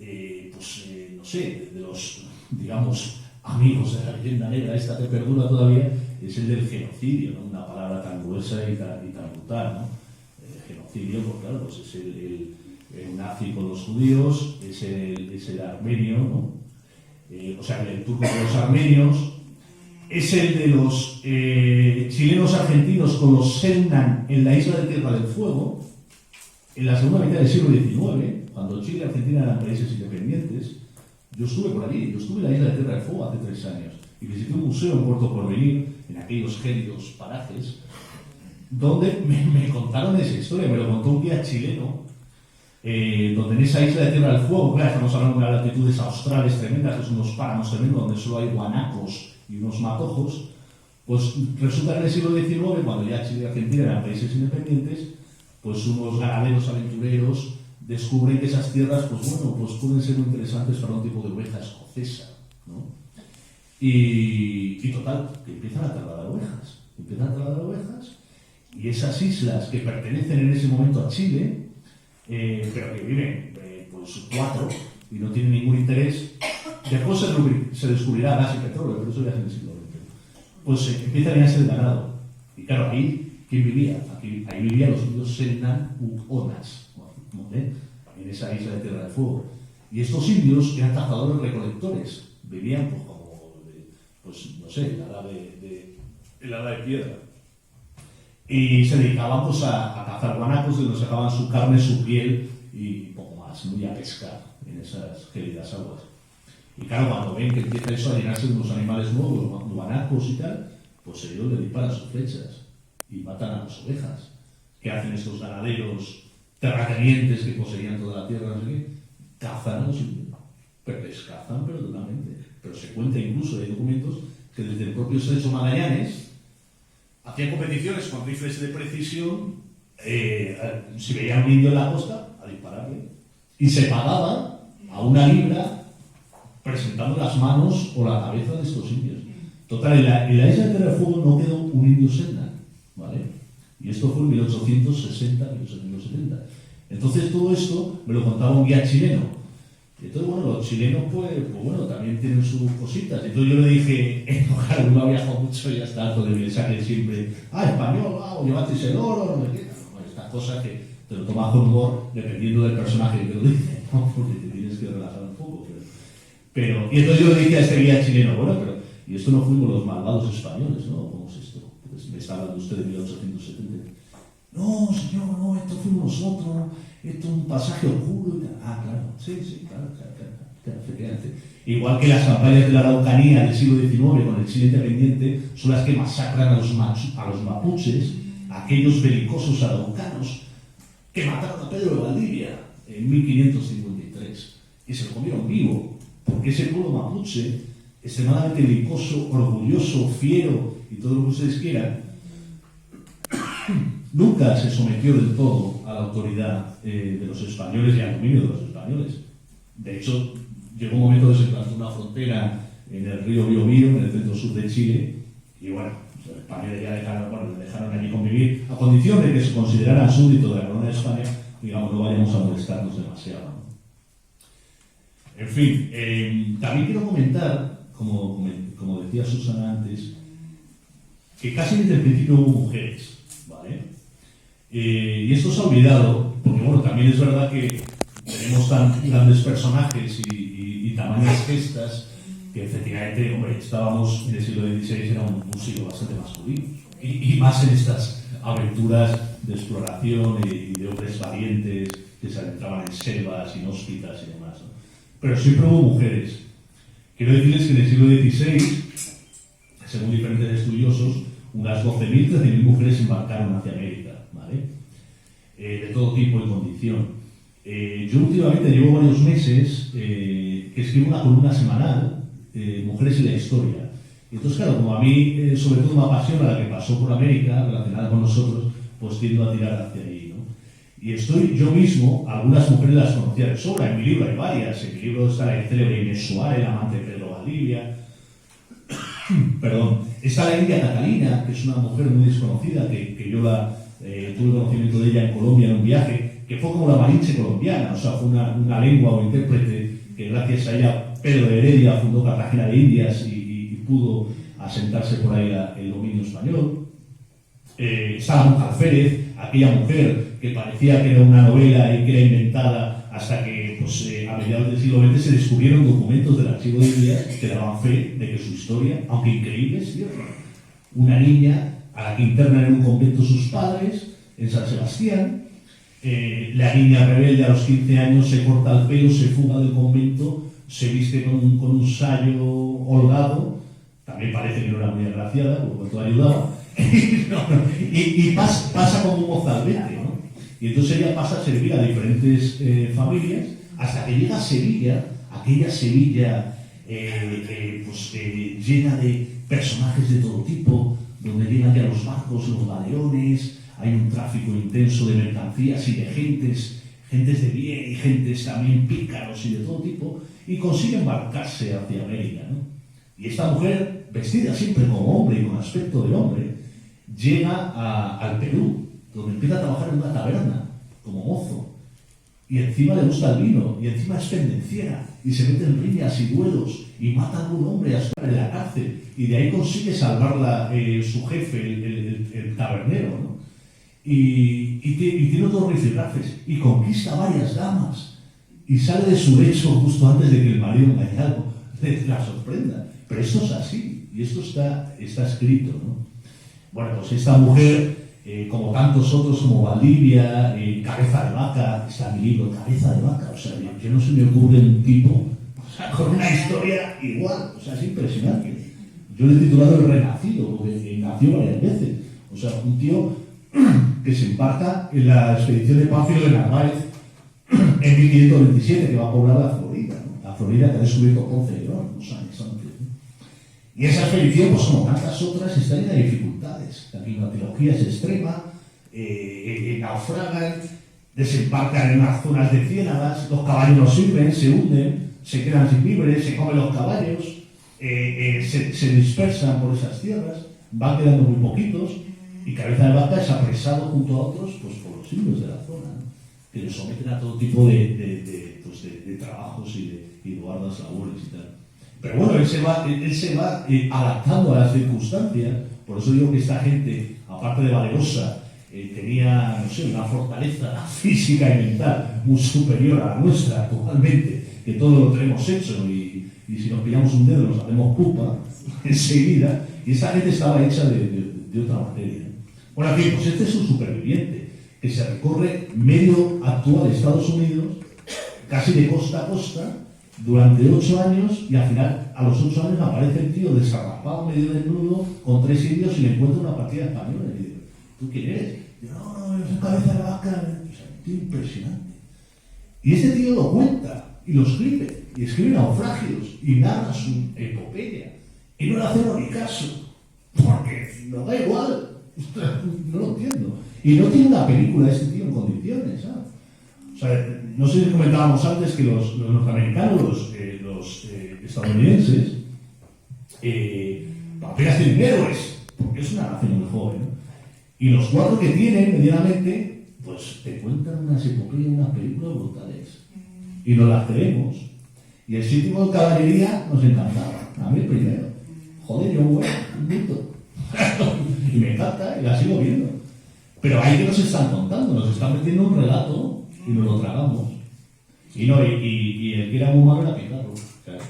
no sé, de los, digamos, amigos de la leyenda negra, esta que perdura todavía, es el del genocidio, ¿no? Una palabra tan gruesa y tan brutal, ¿no? El genocidio, pues claro, pues es el nazi con los judíos, es el armenio, ¿no? O sea, el turco con los armenios, es el de los chilenos argentinos con los Selknam en la isla de Tierra del Fuego, en la segunda mitad del siglo XIX, cuando Chile y Argentina eran países independientes. Yo estuve por allí, yo estuve en la isla de Tierra del Fuego hace 3 años y visité un museo en Puerto Porvenir, en aquellos gélidos parajes, donde me contaron esa historia, me lo contó un guía chileno, donde en esa isla de Tierra del Fuego, claro, estamos hablando de latitudes australes tremendas, que son unos páramos tremendos donde solo hay guanacos y unos matojos, pues resulta que en el siglo XIX, cuando ya Chile y Argentina eran países independientes, pues unos ganaderos aventureros descubren que esas tierras, pues bueno, pues pueden ser muy interesantes para un tipo de oveja escocesa, ¿no? Y total, que empiezan a trasladar ovejas, y esas islas que pertenecen en ese momento a Chile, pero que viven pues 4 y no tienen ningún interés, después se descubrirá gas y petróleo, pero eso ya es en el siglo XX, pues empiezan a irse el ganado. Y claro, ahí, ¿quién vivía? Ahí vivían los indios Selknam u Onas, en esa isla de Tierra del Fuego. Y estos indios eran cazadores recolectores, vivían pues, como, pues no sé, en la edad de piedra. Y se dedicaban pues, a cazar guanacos, de donde sacaban su carne, su piel y poco más, ¿no? Y a pescar en esas gélidas aguas. Y claro, cuando ven que empieza eso a llenarse de unos animales nuevos, guanacos y tal, pues ellos le disparan sus flechas y matan a las ovejas. ¿Qué hacen estos ganaderos terratenientes que poseían toda la tierra? No sé qué, cazan a los indios, pero les cazan pero totalmente. Pero se cuenta incluso, hay documentos, que desde el propio Estrecho Magallanes hacían competiciones con rifles de precisión, si veían un indio en la costa, a dispararle. Y se pagaba a una libra presentando las manos o la cabeza de estos indios. Total, en la isla de Tierra del Fuego no quedó un indio Selknam, ¿vale? Y esto fue en 1860, 1870. Entonces todo esto me lo contaba un guía chileno. Y entonces, bueno, los chilenos, pues bueno, también tienen sus cositas. Entonces yo le dije, claro, uno ha viajado mucho y ya está harto de mensajes siempre, español, o llevasteis el oro, no me queda. Bueno, estas cosas que te lo tomas con humor dependiendo del personaje que te lo dice, ¿no? Porque te tienes que relajar un poco. Pero y entonces yo le dije a este guía chileno, bueno, pero, y esto no fuimos los malvados españoles, ¿no? ¿Cómo es esto? Pues me está hablando usted de 1870. No, señor, no, esto fuimos nosotros, esto es un pasaje oscuro y tal. Ah, claro, sí, claro, efectivamente. Igual que las campañas de la Araucanía del siglo XIX con el Chile independiente son las que masacran a los mapuches, aquellos belicosos araucanos que mataron a Pedro de Valdivia en 1553 y se lo comieron vivo, porque ese pueblo mapuche, extremadamente belicoso, orgulloso, fiero y todo lo que ustedes quieran, nunca se sometió del todo a la autoridad de los españoles y al dominio de los españoles. De hecho, llegó un momento que se plantó una frontera en el río Biobío, en el centro-sur de Chile, y bueno, los españoles ya le dejaron allí convivir, a condición de que se consideraran súbditos de la corona de España, digamos, no vayamos a molestarnos demasiado, ¿no? En fin, también quiero comentar, como decía Susana antes, que casi desde el principio hubo mujeres, ¿vale? Y esto se ha olvidado, porque bueno, también es verdad que tenemos tan grandes personajes y tamañas gestas que efectivamente, hombre, estábamos en el siglo XVI, era un siglo bastante masculino, y más en estas aventuras de exploración y de hombres valientes que se adentraban en selvas inhóspitas y demás, ¿no? Pero siempre hubo mujeres. Quiero decirles que en el siglo XVI, según diferentes estudiosos, unas 12.000, 13.000 mujeres embarcaron hacia América, ¿vale? De todo tipo y condición. Yo últimamente llevo varios meses que escribo una columna semanal, Mujeres y la Historia. Y entonces, claro, como a mí sobre todo me apasiona la que pasó por América, relacionada con nosotros, pues tiendo a tirar hacia ahí, ¿no? Y estoy yo mismo, algunas mujeres las conocía de sobra, en mi libro hay varias, en mi libro está la célebre Inés Suárez, la amante de Pedro Valdivia, perdón, está la India Catalina, que es una mujer muy desconocida, que yo tuve conocimiento de ella en Colombia en un viaje, que fue como la Malinche colombiana, o sea, fue una lengua o intérprete que gracias a ella Pedro de Heredia fundó Cartagena de Indias y pudo asentarse por ahí el dominio español. Está la monja Alférez, aquella mujer que parecía que era una novela y que era inventada hasta que pues, a mediados del siglo XX se descubrieron documentos del archivo de Indias que daban fe de que su historia, aunque increíble, es cierta. Una niña a la que internan en un convento sus padres, en San Sebastián, la niña rebelde a los 15 años se corta el pelo, se fuga del convento, se viste con un sayo holgado, también parece que no era muy agraciada, por lo cuanto ayudaba, y pasa como un mozalbete, ¿no? Y entonces ella pasa a servir a diferentes familias hasta que llega a Sevilla, aquella Sevilla llena de personajes de todo tipo, donde llegan ya los barcos, los galeones, hay un tráfico intenso de mercancías y de gentes de bien y gentes también pícaros y de todo tipo, y consigue embarcarse hacia América, ¿no? Y esta mujer, vestida siempre como hombre y con aspecto de hombre, llega al Perú, donde empieza a trabajar en una taberna como mozo, y encima le gusta el vino, y encima es pendenciera, y se mete en riñas y duelos, y mata a un hombre hasta en la cárcel, y de ahí consigue salvarla su jefe, el tabernero, ¿no? Y tiene otros rifirrafes, y conquista varias damas, y sale de su lecho justo antes de que el marido engañado la sorprenda. Pero esto es así, y esto está escrito, ¿no? Bueno, pues esta mujer, como tantos otros, como Valdivia, Cabeza de Vaca, está mi libro, Cabeza de Vaca, o sea, yo no se me ocurre un tipo, o sea, con una historia igual, o sea, es impresionante. Yo le he titulado El Renacido, porque nació varias veces, o sea, un tío que se embarca en la expedición de Pánfilo de Narváez en 1527, que va a poblar la Florida, ¿no? La Florida que ha descubierto Ponce de León unos años antes, ¿no? Y esa expedición, pues como tantas otras, está llena de dificultades. La climatología es extrema, naufragan, desembarcan en unas zonas de ciénagas, los caballos no sirven, se hunden, se quedan sin víveres, se comen los caballos, se dispersan por esas tierras, van quedando muy poquitos, y Cabeza de Vaca es apresado junto a otros pues, por los indios de la zona, ¿no? Que les someten a todo tipo de trabajos y de arduas labores y tal. Pero bueno, él se va adaptando a las circunstancias, por eso digo que esta gente, aparte de valerosa, tenía, no sé, una fortaleza física y mental muy superior a la nuestra actualmente, que todo lo tenemos hecho y si nos pillamos un dedo nos hacemos pupa enseguida, y esta gente estaba hecha de otra materia. Bueno, aquí, pues este es un superviviente que se recorre medio actual de Estados Unidos, casi de costa a costa, durante 8 años, y al final, a los 8 años, aparece el tío desarrapado, medio desnudo, con 3 indios y le encuentra una partida española. Y digo, ¿tú quién eres? Y yo, no, es Cabeza de Vaca. O sea, un tío impresionante. Y este tío lo cuenta, y lo escribe, y escribe naufragios, y narra su epopeya. Y no le hacemos ni caso, porque nos da igual. No lo entiendo. Y no tiene una película este tío en condiciones, ¿sabes? O sea, no sé si comentábamos antes que los norteamericanos, los estadounidenses, apenas tienen héroes, porque es una nación muy joven, ¿no? Y los 4 que tienen, medianamente, pues te cuentan unas epopeyas, unas películas brutales. Y nos las creemos. Y el 7º de caballería nos encantaba. A mí el primero. Joder, yo bueno, un mito. Y me encanta, y la sigo viendo. Pero ahí que nos están contando, nos están metiendo un relato y nos lo tragamos. Y no, y el que era muy malo era Pizarro. Claro.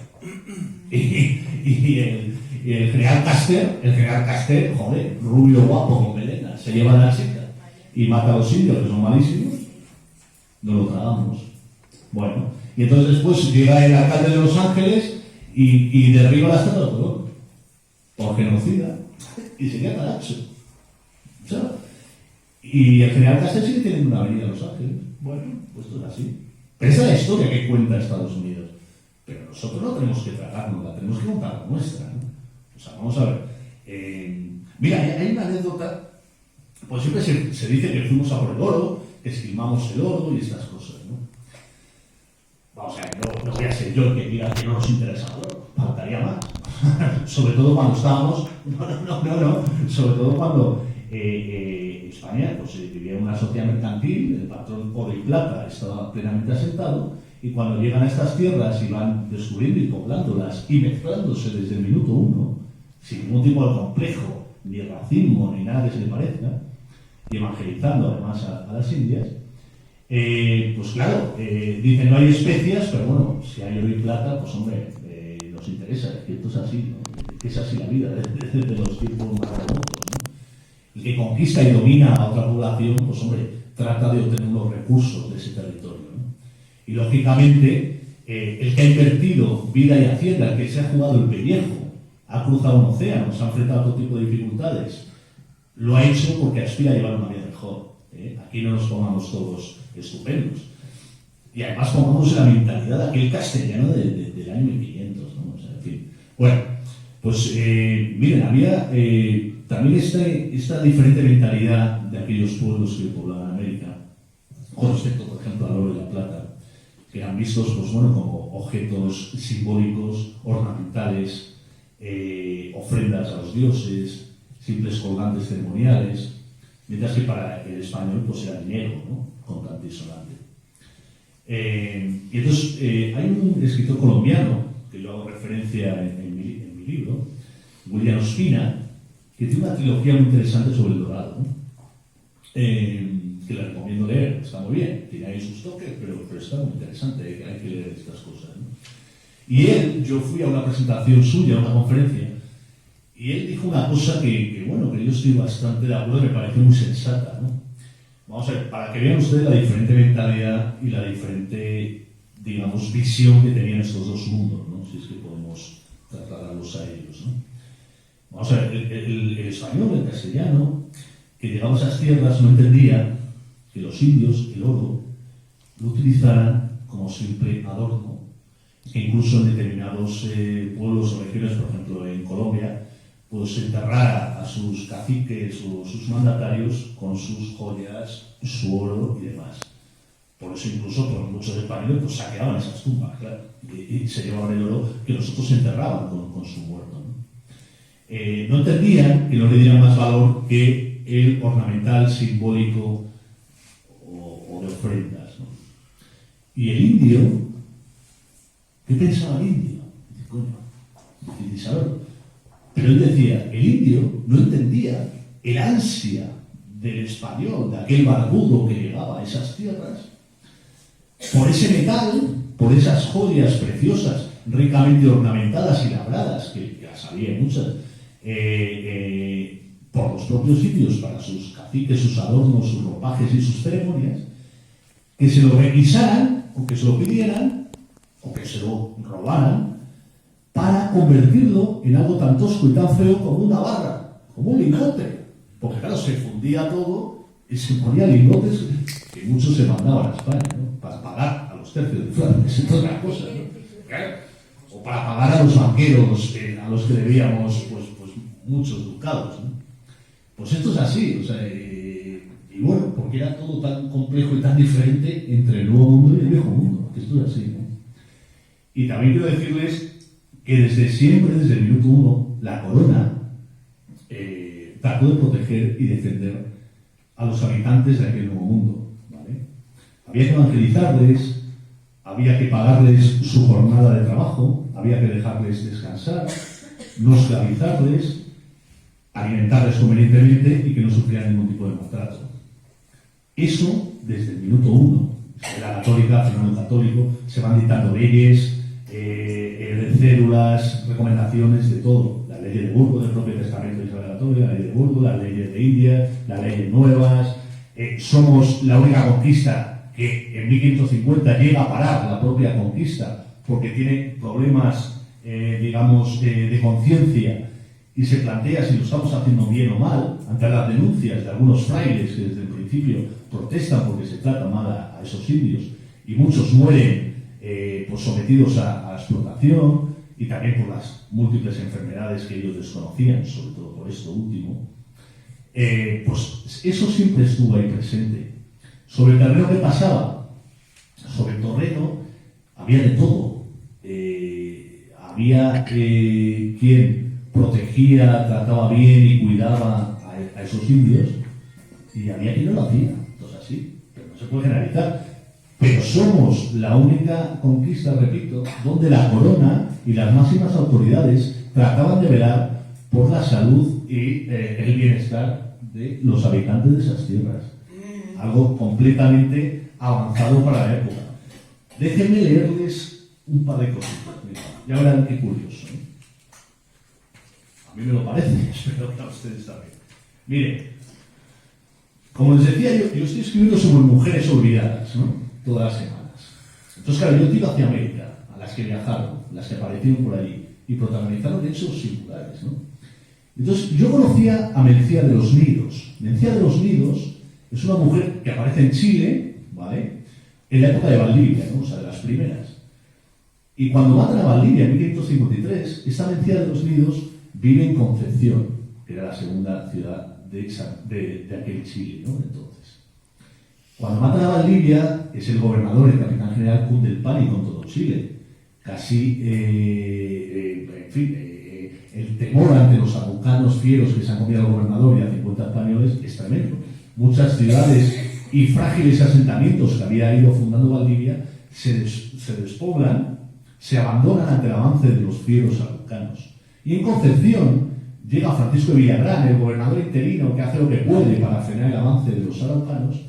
Y el general Caster, joder, rubio guapo con melena, se lleva la chica y mata a los indios, que son malísimos, nos lo tragamos. Bueno, y entonces después llega el alcalde de Los Ángeles y derriba la estatua de Colón por genocida y se queda caracho. ¿Sabes? Y el general Caster sigue teniendo una avenida en Los Ángeles. Bueno, pues esto es así. Pero esa es la historia que cuenta Estados Unidos. Pero nosotros no tenemos que tratarnos, la tenemos que contar la nuestra, ¿no? O sea, vamos a ver. Mira, hay una anécdota. Pues siempre se dice que fuimos a por el oro, que esquilmamos el oro y estas cosas, ¿no? Vamos a ver, no voy a ser yo el que diga que no nos interesa el oro. Faltaría más. Sobre todo cuando estábamos. No. Sobre todo cuando España pues, vivía en una sociedad mercantil, el patrón oro y plata estaba plenamente asentado. Y cuando llegan a estas tierras y van descubriendo y poblándolas y mezclándose desde el minuto uno, sin ningún tipo de complejo, ni racismo, ni nada que se le parezca, y evangelizando además a las indias, pues claro, dicen no hay especias, pero bueno, si hay oro y plata, pues hombre, nos interesa, es que esto es así, ¿no? Que es así la vida desde los tiempos más remotos, ¿no? El que conquista y domina a otra población, pues hombre, trata de obtener los recursos de ese territorio, ¿no? Y lógicamente, el que ha invertido vida y hacienda, el que se ha jugado el pellejo, ha cruzado un océano, se ha enfrentado a todo tipo de dificultades, lo ha hecho porque aspira a llevar una vida mejor. Aquí no nos pongamos todos estupendos. Y además pongamos la mentalidad de aquel castellano del año 1500, ¿no? O sea, en fin. Bueno, pues miren, había también esta diferente mentalidad de aquellos pueblos que poblaban América, con respecto, por ejemplo, al oro y la plata, que eran vistos pues, bueno, como objetos simbólicos, ornamentales, ofrendas a los dioses, simples colgantes ceremoniales, mientras que para el español pues, era dinero, ¿no? Contante y sonante. Y entonces hay un escritor colombiano, que yo hago referencia en mi libro, William Ospina, que tiene una trilogía muy interesante sobre el dorado, ¿no? Que la recomiendo leer, está muy bien, tiene ahí sus toques, pero está muy interesante, hay que leer estas cosas, ¿no? Y yo fui a una presentación suya, a una conferencia, y él dijo una cosa que yo estoy bastante de acuerdo, me parece muy sensata, ¿no? Vamos a ver, para que vean ustedes la diferente mentalidad y la diferente, digamos, visión que tenían estos dos mundos, ¿no? Si es que podemos trasladarlos a ellos, ¿no? Vamos a ver, el español, el castellano, que llegaba a esas tierras no entendía que los indios, el oro, lo utilizaran como simple adorno, que incluso en determinados pueblos o regiones, por ejemplo en Colombia, pues enterrara a sus caciques o sus mandatarios con sus joyas, su oro y demás. Por eso incluso por muchos españoles pues, saqueaban esas tumbas, claro, y se llevaban el oro que los otros enterraban con su muerto, ¿no? No entendían que no le dieran más valor que el ornamental, simbólico o de ofrendas, ¿no? Y el indio, ¿qué pensaba el indio? Dice, coño, difícil saberlo. Pero él decía, el indio no entendía el ansia del español, de aquel barbudo que llegaba a esas tierras, por ese metal, por esas joyas preciosas, ricamente ornamentadas y labradas, que ya sabía muchas, por los propios indios, para sus caciques, sus adornos, sus ropajes y sus ceremonias, que se lo requisaran, o que se lo pidieran, o que se lo robaran, para convertirlo en algo tan tosco y tan feo como una barra, como un lingote. Porque claro, se fundía todo y se ponía lingotes que muchos se mandaban a España, ¿no? Para pagar a los tercios de Flandes, es otra cosa, ¿no? Claro. O para pagar a los banqueros a los que debíamos pues muchos ducados, ¿no? Pues esto es así, o sea, y bueno, porque era todo tan complejo y tan diferente entre el nuevo mundo y el viejo mundo, que esto es así, ¿no? Y también quiero decirles que desde siempre, desde el minuto uno, la corona trató de proteger y defender a los habitantes de aquel nuevo mundo, ¿vale? Había que evangelizarles, había que pagarles su jornada de trabajo, había que dejarles descansar, no esclavizarles, alimentarles convenientemente y que no sufrieran ningún tipo de maltrato. Eso desde el minuto 1. La católica, fenómeno católico, se van dictando leyes, cédulas, recomendaciones de todo. La ley de Burgos del propio Testamento de Isabel Católica, la ley de Burgos, las leyes de India, las leyes nuevas. Somos la única conquista que en 1550 llega a parar la propia conquista porque tiene problemas, digamos, de conciencia y se plantea si lo estamos haciendo bien o mal ante las denuncias de algunos frailes que desde el principio protestan porque se trata mal a esos indios y muchos mueren pues sometidos a explotación y también por las múltiples enfermedades que ellos desconocían, sobre todo por esto último. Pues eso siempre estuvo ahí presente. Sobre el terreno que pasaba, sobre el terreno había de todo. Había quien protegía, trataba bien y cuidaba a esos indios y había quien no lo hacía. Entonces así, pero no se puede generalizar. Pero somos la única conquista, repito, donde la corona y las máximas autoridades trataban de velar por la salud y el bienestar de los habitantes de esas tierras. Algo completamente avanzado para la época. Déjenme leerles un par de cositas. Ya verán qué curioso. A mí me lo parece, espero que a ustedes también. Miren, como les decía, yo estoy escribiendo sobre mujeres olvidadas, ¿no? Todas las semanas. Entonces, claro, yo tiro hacia América, a las que viajaron, las que aparecieron por allí y protagonizaron hechos singulares, ¿no? Entonces, yo conocía a Mencía de los Nidos. Mencía de los Nidos es una mujer que aparece en Chile, ¿vale? En la época de Valdivia, ¿no? O sea, de las primeras. Y cuando matan a Valdivia en 1553, esta Mencía de los Nidos vive en Concepción, que era la segunda ciudad de aquel Chile, ¿no? Entonces, cuando matan a Valdivia, es el gobernador, el capitán general, cunde el pánico en todo Chile. Casi, en fin, el temor ante los araucanos fieros que se han comido al gobernador y a 50 españoles es tremendo. Muchas ciudades y frágiles asentamientos que había ido fundando Valdivia se despoblan, se abandonan ante el avance de los fieros araucanos. Y en Concepción llega Francisco de Villagrán, el gobernador interino, que hace lo que puede para frenar el avance de los araucanos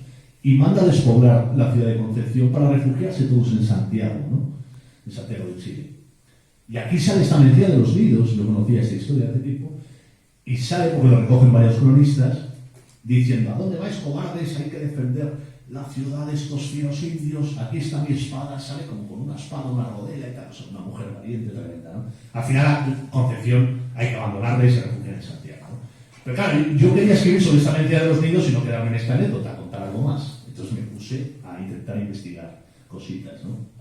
y manda a despoblar la ciudad de Concepción para refugiarse todos en Santiago, ¿no? En Santiago de Chile. Y aquí sale esta Mencía de los Nidos, yo conocía esta historia hace tiempo, y sale, porque lo recogen varios cronistas, diciendo: ¿a dónde vais, cobardes? Hay que defender la ciudad de estos fieros indios, aquí está mi espada, sale como con una espada, una rodela y tal, o una mujer valiente, tremenda, ¿no? Al final, Concepción hay que abandonarla y se refugiar en Santiago, ¿no? Pero claro, yo quería escribir sobre esta Mencía de los Nidos y no quedarme en esta anécdota, contar algo más. Entonces me puse a intentar investigar cositas, ¿no?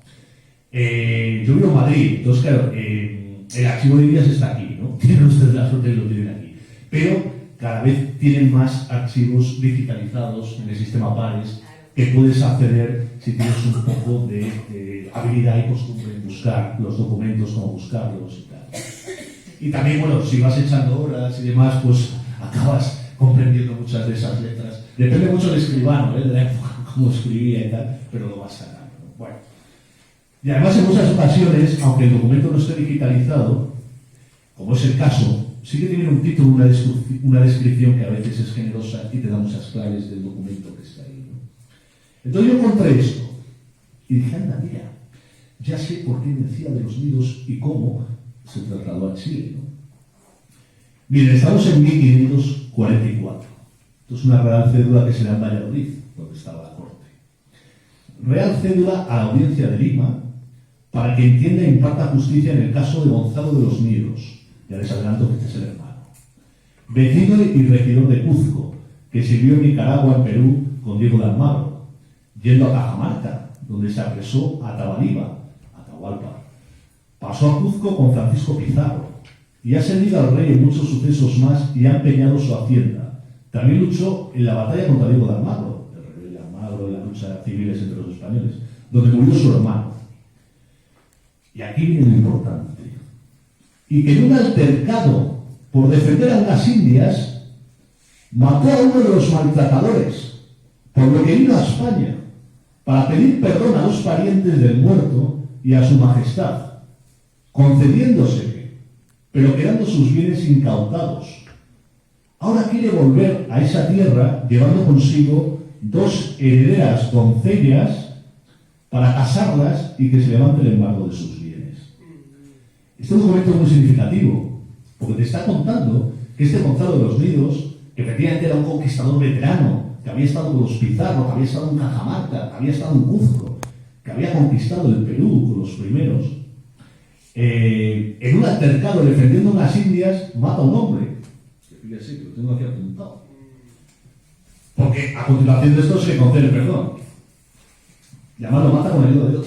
Yo vivo en Madrid, entonces claro, el archivo de Indias está aquí, ¿no? Tienen ustedes la suerte y lo tienen aquí. Pero cada vez tienen más archivos digitalizados en el sistema PARES que puedes acceder si tienes un poco de habilidad y costumbre en buscar los documentos, cómo buscarlos y tal. Y también, bueno, si vas echando horas y demás, pues acabas comprendiendo muchas de esas letras. Depende mucho del escribano, de la época, cómo escribía y tal, pero lo vas sacando, ¿no? Bueno. Y además, en muchas ocasiones, aunque el documento no esté digitalizado, como es el caso, sí que tiene un título, una descripción que a veces es generosa y te da muchas claves del documento que está ahí, ¿no? Entonces yo encontré esto y dije: anda, mira, ya sé por qué Mencía de los Nidos y cómo se trasladó a Chile, ¿no? Miren, estamos en 1544. Esto es una real cédula que se da en Valladolid, donde estaba la corte. Real cédula a la audiencia de Lima para que entienda e imparta justicia en el caso de Gonzalo de los Nidos. Ya les adelanto que este es el hermano. Vecino y regidor de Cuzco, que sirvió en Nicaragua, en Perú, con Diego de Almagro, yendo a Cajamarca, donde se apresó a Atahualpa. Pasó a Cuzco con Francisco Pizarro y ha servido al rey en muchos sucesos más y ha empeñado su hacienda. También luchó en la batalla contra Diego de Almagro, el rey de Almagro, en la lucha civiles entre los españoles, donde murió su hermano. Y aquí viene lo importante. Y que en un altercado por defender a unas indias, mató a uno de los maltratadores, por lo que vino a España para pedir perdón a los parientes del muerto y a su majestad, concediéndose, pero quedando sus bienes incautados. ahora quiere volver a esa tierra llevando consigo 2 herederas doncellas para casarlas y que se levante el embargo de sus bienes. Este documento es muy significativo, porque te está contando que este Gonzalo de los Nidos, que efectivamente era un conquistador veterano, que había estado con los Pizarro, que había estado en Cajamarca, que había estado en Cuzco, que había conquistado el Perú con los primeros, en un altercado defendiendo unas indias, mata a un hombre. Fíjese, que lo tengo aquí apuntado. Porque a continuación de esto se le concede el perdón. Y además lo mata con ayuda de Dios.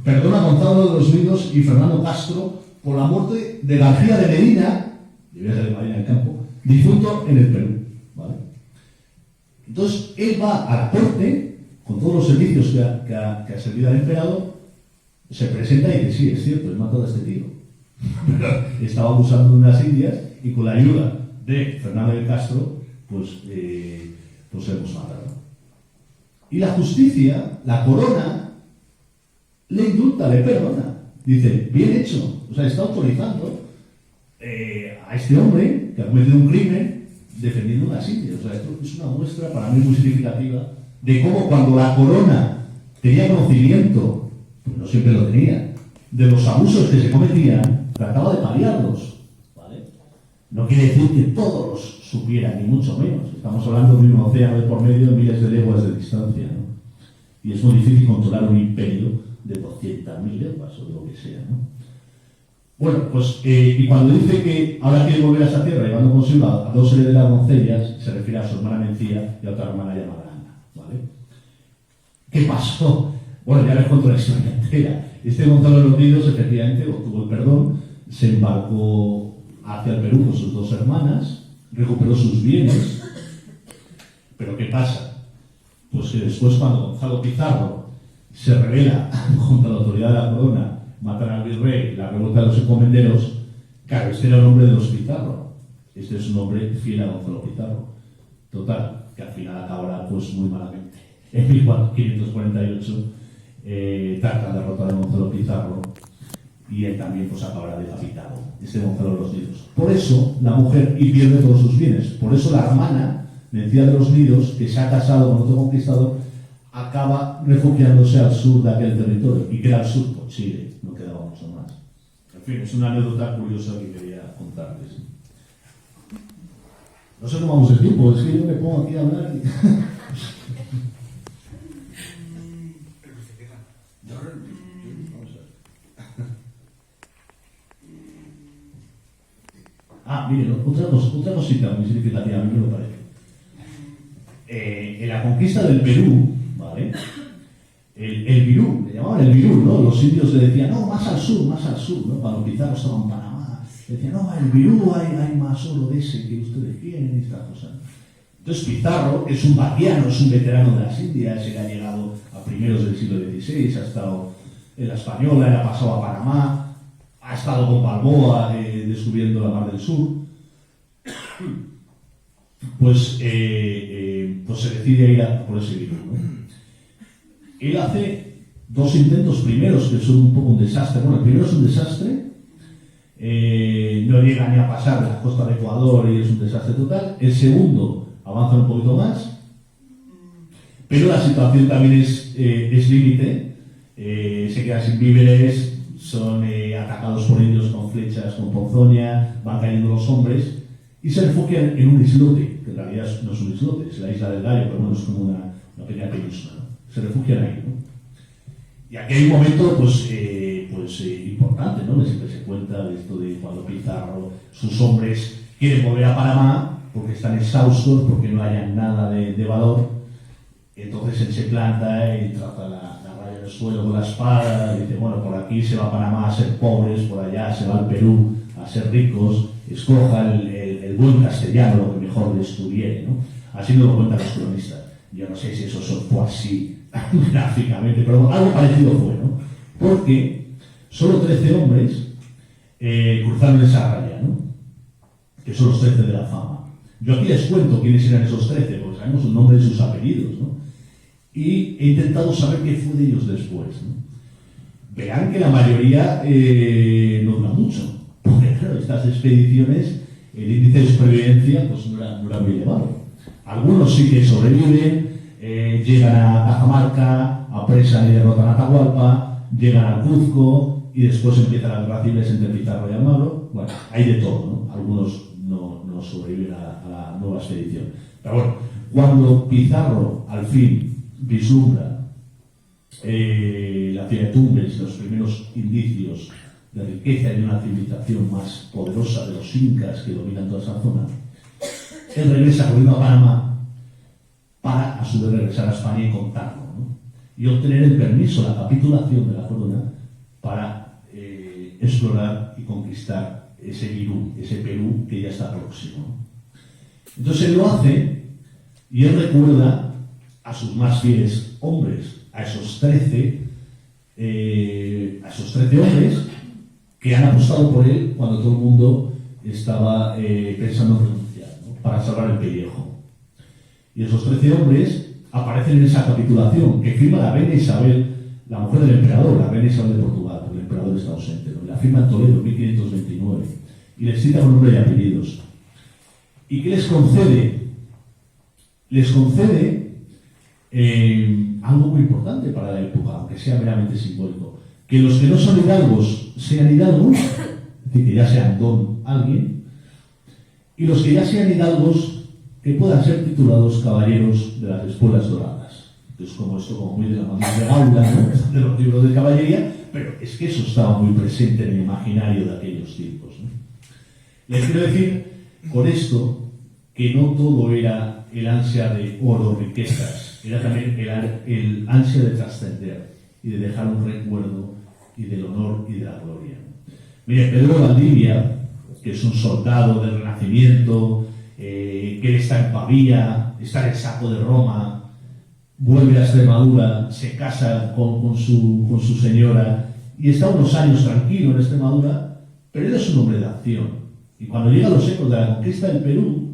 Perdona a Gonzalo de los Nidos y Fernando Castro por la muerte de García de Medina, debía ser de Medina del Campo, difunto en el Perú. ¿Vale? Entonces, él va a la corte, con todos los servicios que ha servido al emperador, se presenta y dice, sí, es cierto, he matado a este tío. Pero estaba abusando de unas indias y con la ayuda de Fernando de Castro, pues hemos matado. Y la justicia, la corona, le indulta, le perdona. Dice, bien hecho. O sea, está autorizando a este hombre que ha cometido un crimen defendiendo unas indias. O sea, esto es una muestra para mí muy significativa de cómo cuando la corona tenía conocimiento, pues no siempre lo tenía, de los abusos que se cometían, trataba de paliarlos. ¿Vale? No quiere decir que todos los supieran, ni mucho menos. Estamos hablando de un océano de por medio de miles de leguas de distancia, ¿no? Y es muy difícil controlar un imperio de 200.000 leguas o de lo que sea, ¿no? Bueno, pues, y cuando dice que ahora quiere volver a esa tierra llevando consigo a 2 herederas doncellas, se refiere a su hermana Mencía y a otra hermana llamada Ana, ¿vale? ¿Qué pasó? Bueno, ya les cuento la historia entera. Este Gonzalo de los Nidos efectivamente obtuvo el perdón, se embarcó hacia el Perú con sus 2 hermanas, recuperó sus bienes. Pero ¿qué pasa? Pues que después, cuando Gonzalo Pizarro se rebela contra la autoridad de la corona, matan al virrey, la revuelta de los encomenderos, claro, este era el nombre de los Pizarro. Este es un nombre fiel a Gonzalo Pizarro. Total, que al final acabará pues muy malamente. En 1548 trata de derrotar a Gonzalo Pizarro y él también pues acabará decapitado, este Gonzalo de los Nidos. Por eso la mujer y pierde todos sus bienes. Por eso la hermana Mencía de los Nidos, que se ha casado con otro conquistador, acaba refugiándose al sur de aquel territorio. ¿Y queda al sur? Pues Chile, no quedaba mucho más. En fin, es una anécdota curiosa que quería contarles. No sé cómo vamos el tiempo, es que yo me pongo aquí a hablar y... Ah, miren, otra cosita muy significativa, a mí me lo parece. En la conquista del Perú, ¿vale? El Virú, le llamaban el Virú, ¿no? Los indios le decían, no, más al sur, ¿no? Cuando Pizarro estaba en Panamá, le decían, no, el Virú hay más oro de ese que ustedes quieren y estas cosas. Entonces Pizarro es un vaquiano, es un veterano de las Indias, él ha llegado a primeros del siglo XVI, ha estado en la Española, él ha pasado a Panamá, ha estado con Balboa descubriendo la Mar del Sur. Pues se decide a ir por ese virus, ¿no? Él hace 2 intentos primeros que son un poco un desastre. Bueno, el primero es un desastre, no llega ni a pasar de la costa de Ecuador y es un desastre total. El segundo avanza un poquito más, pero la situación también es límite. Se quedan sin víveres, son atacados por indios con flechas, con ponzoña, van cayendo los hombres y se refugian en un islote, que en realidad no es un islote, es la isla del Gallo, pero bueno, es como una pequeña península, ¿no? Se refugian ahí, ¿no? Y aquí hay un momento importante, ¿no? Siempre se cuenta de esto de cuando Pizarro, sus hombres quieren volver a Panamá porque están exhaustos, porque no hayan nada de valor. Entonces él se planta y trata la raya del suelo con la espada y dice, bueno, por aquí se va a Panamá a ser pobres, por allá se va al Perú a ser ricos, escoja el buen castellano, lo que mejor les tuviere, ¿no? Así nos lo cuentan los cronistas. Yo no sé si eso fue así gráficamente, pero bueno, algo parecido fue, ¿no? Porque solo 13 hombres cruzaron esa raya, ¿no? Que son los 13 de la fama. Yo aquí les cuento quiénes eran esos 13, porque sabemos su nombre y sus apellidos, ¿no? Y he intentado saber qué fue de ellos después, ¿no? Verán que la mayoría no dura mucho, porque claro, estas expediciones el índice de supervivencia pues no era muy elevado. Algunos sí que sobreviven, llegan a Cajamarca, apresan y derrotan a Atahualpa, llegan al Cuzco y después empiezan las guerras civiles entre Pizarro y Almagro. Bueno, hay de todo, ¿no? Algunos no sobreviven a la nueva expedición. Pero bueno, cuando Pizarro al fin vislumbra la ciudad de Tumbes, los primeros indicios de riqueza y de una civilización más poderosa de los incas que dominan toda esa zona, él regresa corriendo a Panamá para a su vez regresar a España y contarlo, ¿no? Y obtener el permiso, la capitulación de la corona para explorar y conquistar ese Perú que ya está próximo. Entonces él lo hace y él recuerda a sus más fieles hombres, a esos 13 hombres que han apostado por él cuando todo el mundo estaba pensando en renunciar, ¿no? Para salvar el pellejo. Y esos 13 hombres aparecen en esa capitulación que firma la reina Isabel, la mujer del emperador, la reina Isabel de Portugal, porque el emperador está ausente, ¿no? La firma en Toledo en 1529 y les cita con nombre y apellidos. ¿Y qué les concede? Les concede algo muy importante para la época, aunque sea meramente simbólico: que los que no son hidalgos sean hidalgos, es decir, que ya sean don alguien, y los que ya sean hidalgos que puedan ser titulados caballeros de las espuelas doradas. Entonces, como esto, como muy de la mano de Gaula, ¿no? De los libros de caballería, pero es que eso estaba muy presente en el imaginario de aquellos tiempos, ¿no? Les quiero decir con esto que no todo era el ansia de oro, riquezas, era también el ansia de trascender y de dejar un recuerdo y del honor y de la gloria. Mire, Pedro Valdivia, que es un soldado del Renacimiento, que él está en Pavía, está en el saco de Roma, vuelve a Extremadura, se casa con su señora y está unos años tranquilo en Extremadura, pero él es un hombre de acción. Y cuando llega a los ecos de la conquista del Perú,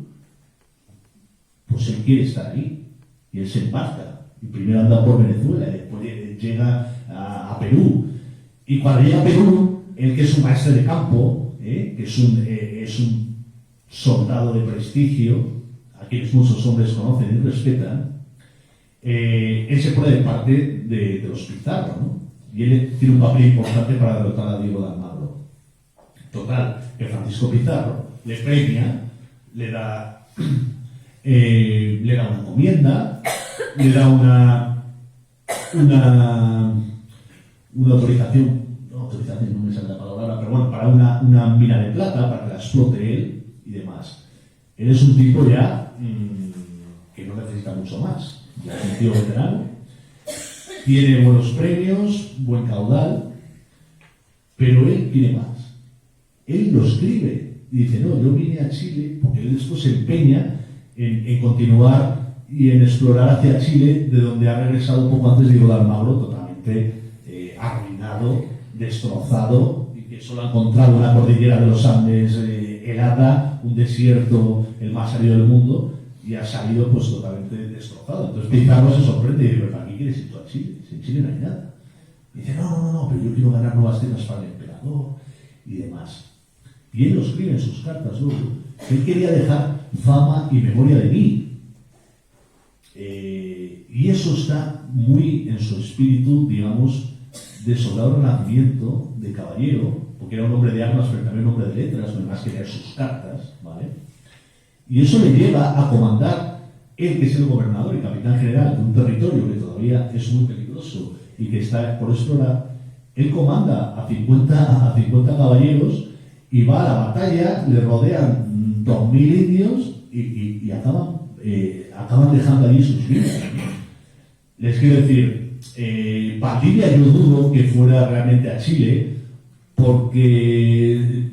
pues él quiere estar ahí y él se embarca. Y primero anda por Venezuela y después llega a Perú. Y cuando llega a Perú, él, que es un maestre de campo, que es un soldado de prestigio, a quienes muchos hombres conocen y respetan, él se pone de parte de los Pizarro, ¿no? Y él tiene un papel importante para derrotar a Diego de Almagro. Total, que Francisco Pizarro le premia, le da una encomienda, le da una autorización, no me sale la palabra, pero bueno, para una mina de plata, para que la explote él y demás. Él es un tipo ya que no necesita mucho más, ya es un tío veterano, tiene buenos premios, buen caudal, pero él quiere más. Él lo escribe y dice: no, yo vine a Chile, porque él después se empeña en continuar y en explorar hacia Chile, de donde ha regresado poco antes de Diego de Almagro, totalmente arruinado, destrozado, y que solo ha encontrado una cordillera de los Andes helada, un desierto el más árido del mundo, y ha salido pues totalmente destrozado. Entonces Pizarro se sorprende y dice: ¿para qué quieres ir tú a Chile? Si en Chile no hay nada. Y dice: no, pero yo quiero ganar nuevas tierras para el emperador y demás. Y él lo escribe en sus cartas luego, que él quería dejar fama y memoria de mí. Y eso está muy en su espíritu, digamos, de soldado de renacimiento, de caballero, porque era un hombre de armas, pero también un hombre de letras, no más que leer sus cartas, ¿vale? Y eso le lleva a comandar, él que es el gobernador y capitán general de un territorio que todavía es muy peligroso y que está por explorar. Él comanda a 50 caballeros y va a la batalla, le rodean 2.000 indios y acaban dejando allí sus vidas. Les quiero decir, Valdivia yo dudo que fuera realmente a Chile, porque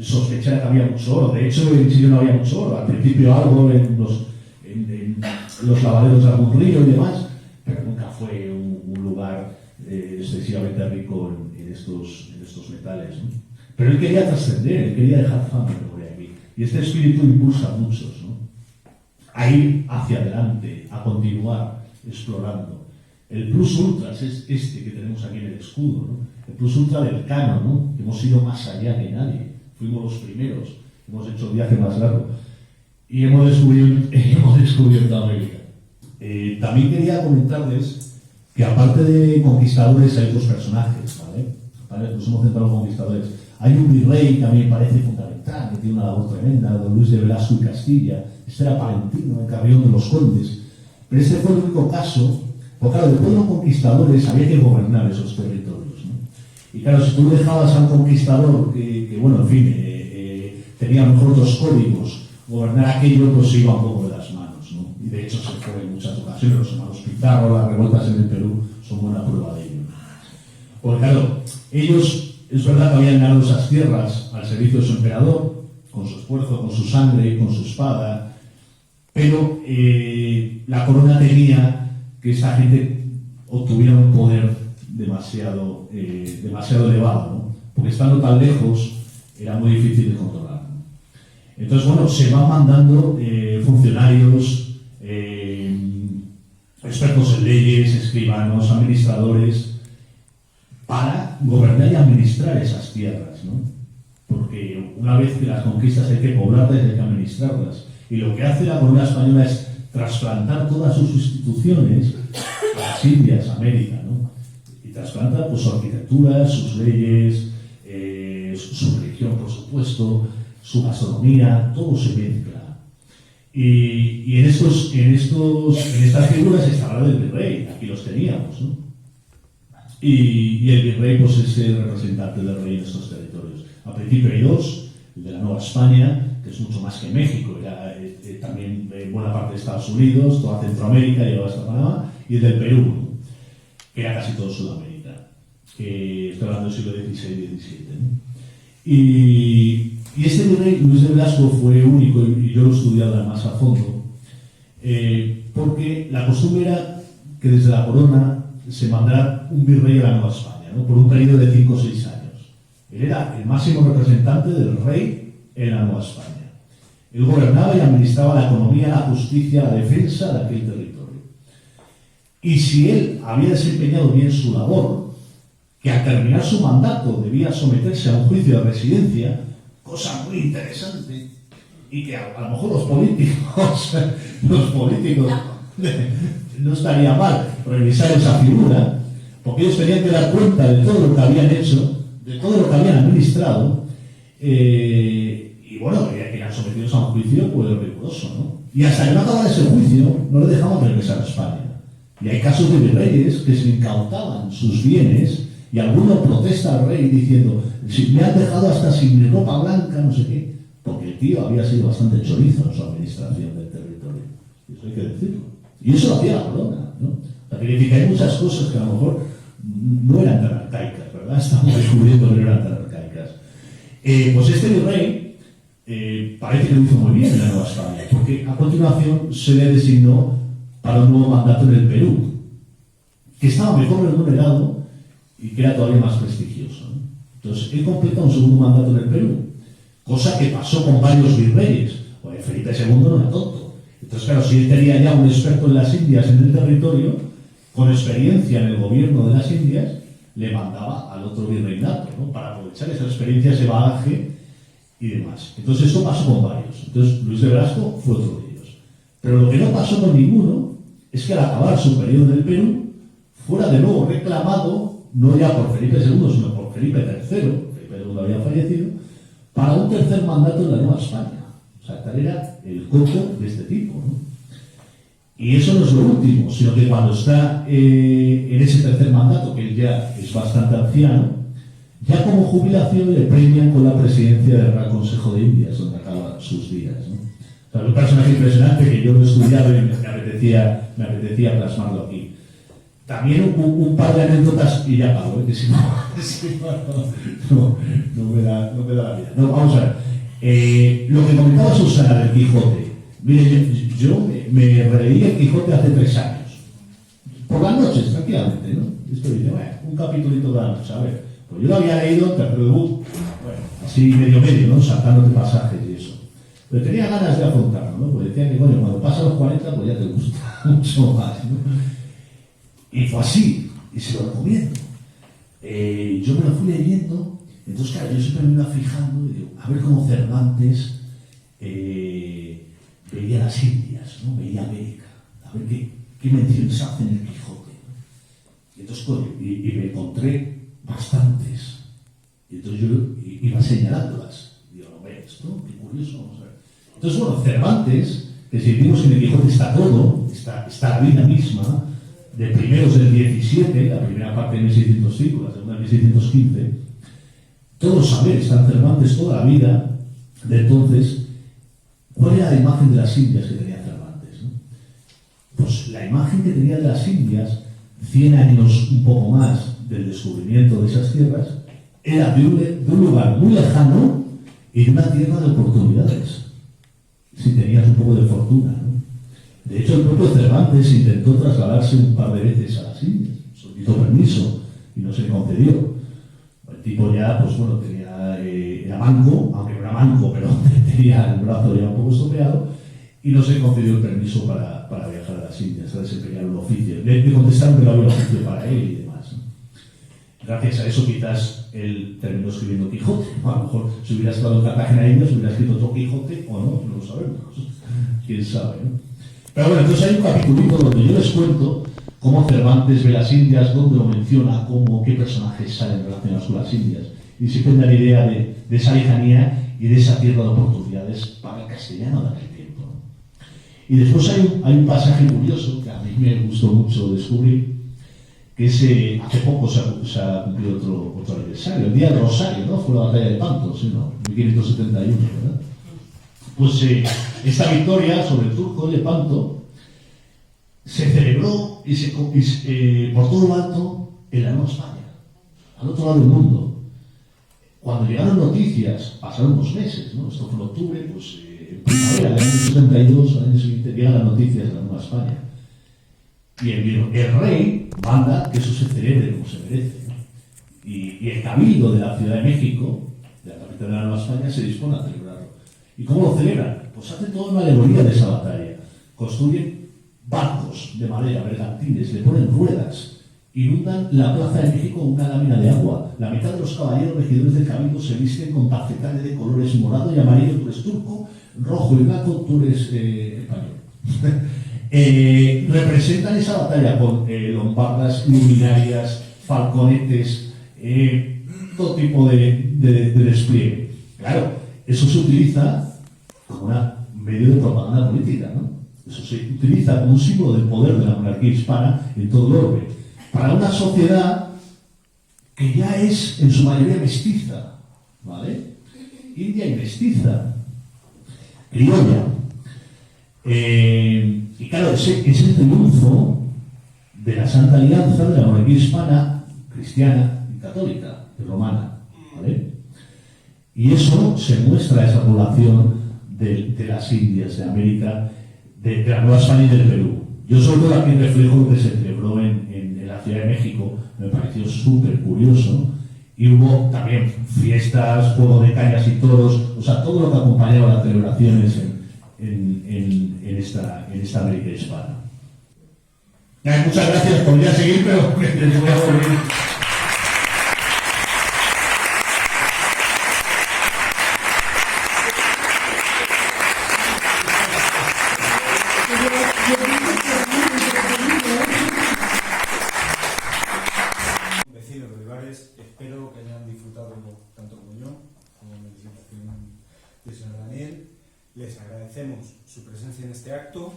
sospechaba que había mucho oro. De hecho, en Chile no había mucho oro. Al principio algo en los lavaderos de algún río y demás, pero nunca fue un lugar excesivamente rico en estos metales, ¿no? Pero él quería trascender, él quería dejar fama y memoria aquí. Y este espíritu impulsa a muchos, ¿no? A ir hacia adelante, a continuar explorando. El plus ultra es este que tenemos aquí en el escudo, ¿no? El plus ultra del Cano, ¿no? Hemos ido más allá que nadie. Fuimos los primeros. hemos hecho el viaje más largo y hemos descubierto América. También quería comentarles que aparte de conquistadores hay otros personajes, ¿vale? Nos hemos centrado en conquistadores. Hay un virrey que a mí me parece fundamental, que tiene una labor tremenda, don Luis de Velasco y Castilla. Este era palentino, el Carrión de los Condes. Pero este fue el único caso, porque claro, después de los conquistadores había que gobernar esos territorios, ¿no? Y claro, si tú dejabas a un conquistador que bueno, en fin, tenía a lo mejor otros códigos, gobernar aquello pues se iba un poco de las manos, ¿no? Y de hecho se fue en muchas ocasiones. Los hermanos Pizarro, las revueltas en el Perú son buena prueba de ello. Porque claro, ellos, es verdad que habían ganado esas tierras al servicio de su emperador, con su esfuerzo, con su sangre, con su espada, pero la corona temía que esta gente obtuviera un poder demasiado elevado, ¿no? Porque estando tan lejos era muy difícil de controlar, ¿no? Entonces, bueno, se van mandando funcionarios, expertos en leyes, escribanos, administradores, para gobernar y administrar esas tierras, ¿no? Porque una vez que las conquistas hay que poblarlas y hay que administrarlas. Y lo que hace la corona española es trasplantar todas sus instituciones a las Indias, América, ¿no? Y trasplanta pues, su arquitectura, sus leyes, su religión, por supuesto, su gastronomía, todo se mezcla. Y en estas figuras está la del virrey, aquí los teníamos, ¿no? Y el virrey pues, es el representante del rey en estos territorios. Al principio hay dos, el de la Nueva España, que es mucho más que México, era también buena parte de Estados Unidos, toda Centroamérica, llegaba hasta Panamá, y el del Perú, ¿no? Que era casi todo Sudamérica. Estoy hablando del siglo XVI y XVII, ¿no? Y este virrey, Luis de Velasco, fue único, y yo lo he estudiado además a fondo, porque la costumbre era que desde la corona se mandara un virrey a la Nueva España, ¿no? Por un periodo de 5 o 6 años. Él era el máximo representante del rey en la Nueva España. Él gobernaba y administraba la economía, la justicia, la defensa de aquel territorio. Y si él había desempeñado bien su labor, que al terminar su mandato debía someterse a un juicio de residencia, cosa muy interesante, y que a lo mejor los políticos no estaría mal revisar esa figura, porque ellos tenían que dar cuenta de todo lo que habían hecho, de todo lo que habían administrado, y bueno, eran sometidos a un juicio pues riguroso, ¿no? Y hasta que no acabara ese juicio, no le dejaban regresar a España. Y hay casos de virreyes que se incautaban sus bienes, y alguno protesta al rey diciendo, si me han dejado hasta sin mi ropa blanca, no sé qué, porque el tío había sido bastante chorizo en su administración del territorio. Y eso hay que decirlo. Y eso lo hacía la corona, ¿no? O sea, que hay muchas cosas que a lo mejor no eran tan arcaicas, ¿verdad? Estamos descubriendo que no eran tan arcaicas. Pues este virrey parece que lo hizo muy bien en la Nueva España, porque a continuación se le designó para un nuevo mandato en el Perú, que estaba mejor remunerado y que era todavía más prestigioso, ¿no? Entonces, él completa un segundo mandato en el Perú, cosa que pasó con varios virreyes. Pues Felipe II no era tonto. Entonces, claro, si él tenía ya un experto en las Indias en el territorio, con experiencia en el gobierno de las Indias, le mandaba al otro virreinato, ¿no? Para aprovechar esa experiencia, ese bagaje y demás. Entonces, esto pasó con varios. Entonces, Luis de Velasco fue otro de ellos. Pero lo que no pasó con ninguno es que al acabar su periodo en el Perú, fuera de nuevo reclamado, no ya por Felipe II, sino por Felipe III, Felipe II había fallecido, para un tercer mandato en la Nueva España. O sea, tal era el coco de este tipo, ¿no? Y eso no es lo último, sino que cuando está en ese tercer mandato, que él ya es bastante anciano, ya como jubilación le premian con la presidencia del Real Consejo de Indias, donde acaba sus días, ¿no? O sea, un personaje impresionante que yo lo he estudiado y me apetecía plasmarlo aquí. También un par de anécdotas y ya acabo, que si no me da la vida. No, vamos a ver. Lo que comentaba Susana del Quijote. Mire, yo me releí el Quijote hace 3 años. Por las noches, tranquilamente, ¿no? Estoy diciendo, bueno, un capítulito de la noche. A ver, pues yo lo había leído en tercer debut, bueno, así medio, ¿no? Saltándote pasajes y eso. Pero tenía ganas de afrontarlo, ¿no? Porque decía que, bueno, cuando pasan los 40, pues ya te gusta mucho más, ¿no? Y fue así, y se lo recomiendo. Yo me lo fui leyendo, entonces, claro, yo siempre me iba fijando y digo, a ver cómo Cervantes veía las Indias, ¿no? Veía América, a ver qué menciones hacen en el Quijote, ¿no? Y entonces, y me encontré bastantes. Y entonces yo iba señalándolas. Digo, ¿no ves, no? Qué curioso, vamos a ver. Entonces, bueno, Cervantes, que si decimos que en el Quijote está todo, está la vida misma, de primeros del 17, la primera parte de 1605, la segunda de 1615, todos los saberes, está en Cervantes toda la vida de entonces. ¿Cuál era la imagen de las Indias que tenía Cervantes, ¿no? Pues la imagen que tenía de las Indias, 100 años un poco más del descubrimiento de esas tierras, era de un lugar muy lejano y de una tierra de oportunidades, si tenías un poco de fortuna, ¿no? De hecho, el propio Cervantes intentó trasladarse un par de veces a las Indias, solicitó permiso y no se le concedió. El tipo ya, pues bueno, era manco, aunque no era manco, pero tenía el brazo ya un poco estropeado, y no se concedió el permiso para viajar a las Indias, a desempeñar un oficio. Le contestaron que no había oficio para él y demás, ¿no? Gracias a eso quizás él terminó escribiendo Quijote. A lo mejor si hubiera estado en Cartagena Indias hubiera escrito otro Quijote o no lo sabemos. Quién sabe, ¿no? Pero bueno, entonces hay un capitulito donde yo les cuento cómo Cervantes ve las Indias, donde lo menciona, qué personajes salen relacionados con las Indias. Y siempre da la idea de esa lejanía y de esa tierra de oportunidades para el castellano de aquel tiempo, ¿no? Y después hay un pasaje curioso que a mí me gustó mucho descubrir, que es, hace poco se ha cumplido otro aniversario, el Día del Rosario, ¿no? Fue la batalla de Panto, ¿sí, no? 1571, ¿verdad? Pues esta victoria sobre el turco de Panto se celebró por todo lo alto en la Nueva España, al otro lado del mundo. Cuando llegaron noticias, pasaron 2 meses, ¿no? Esto fue en octubre, pues en primavera del año 72, al año siguiente, llegan las noticias de la Nueva España. Y el rey manda que eso se celebre como se merece, ¿no? Y el cabildo de la Ciudad de México, de la capital de la Nueva España, se dispone a celebrarlo. ¿Y cómo lo celebran? Pues hacen toda una alegoría de esa batalla. Construyen barcos de madera, bergantines, le ponen ruedas, inundan la Plaza de México con una lámina de agua. La mitad de los caballeros regidores del cabildo se visten con tafetales de colores morado y amarillo, tú eres turco, rojo y blanco, tú eres español. Representan esa batalla con lombardas, luminarias, falconetes, todo tipo de despliegue. Claro, eso se utiliza como un medio de propaganda política, ¿no? Eso se utiliza como un símbolo del poder de la monarquía hispana en todo el orbe, para una sociedad que ya es en su mayoría mestiza, ¿vale? India y mestiza, criolla. Y claro, ese es el triunfo de la Santa Alianza de la monarquía hispana, cristiana y católica, y romana, ¿vale? Y eso se muestra, esa población de las Indias, de América, de la Nueva España y del Perú. Yo sobre todo aquí reflejo lo que se celebró en la Ciudad de México, me pareció súper curioso, y hubo también fiestas, juego de cañas y toros, o sea, todo lo que acompañaba las celebraciones en esta América hispana. Muchas gracias, podría seguir, pero les voy a volver. Vecinos de Olivares, espero que hayan disfrutado tanto como yo, como la presentación del señor Daniel. Les agradecemos su presencia en este acto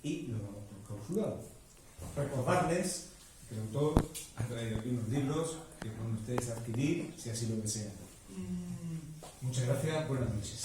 y lo damos por clausurado. Recordarles que el autor ha traído aquí unos libros que pueden ustedes adquirir si así lo desean. Muchas gracias, buenas noches.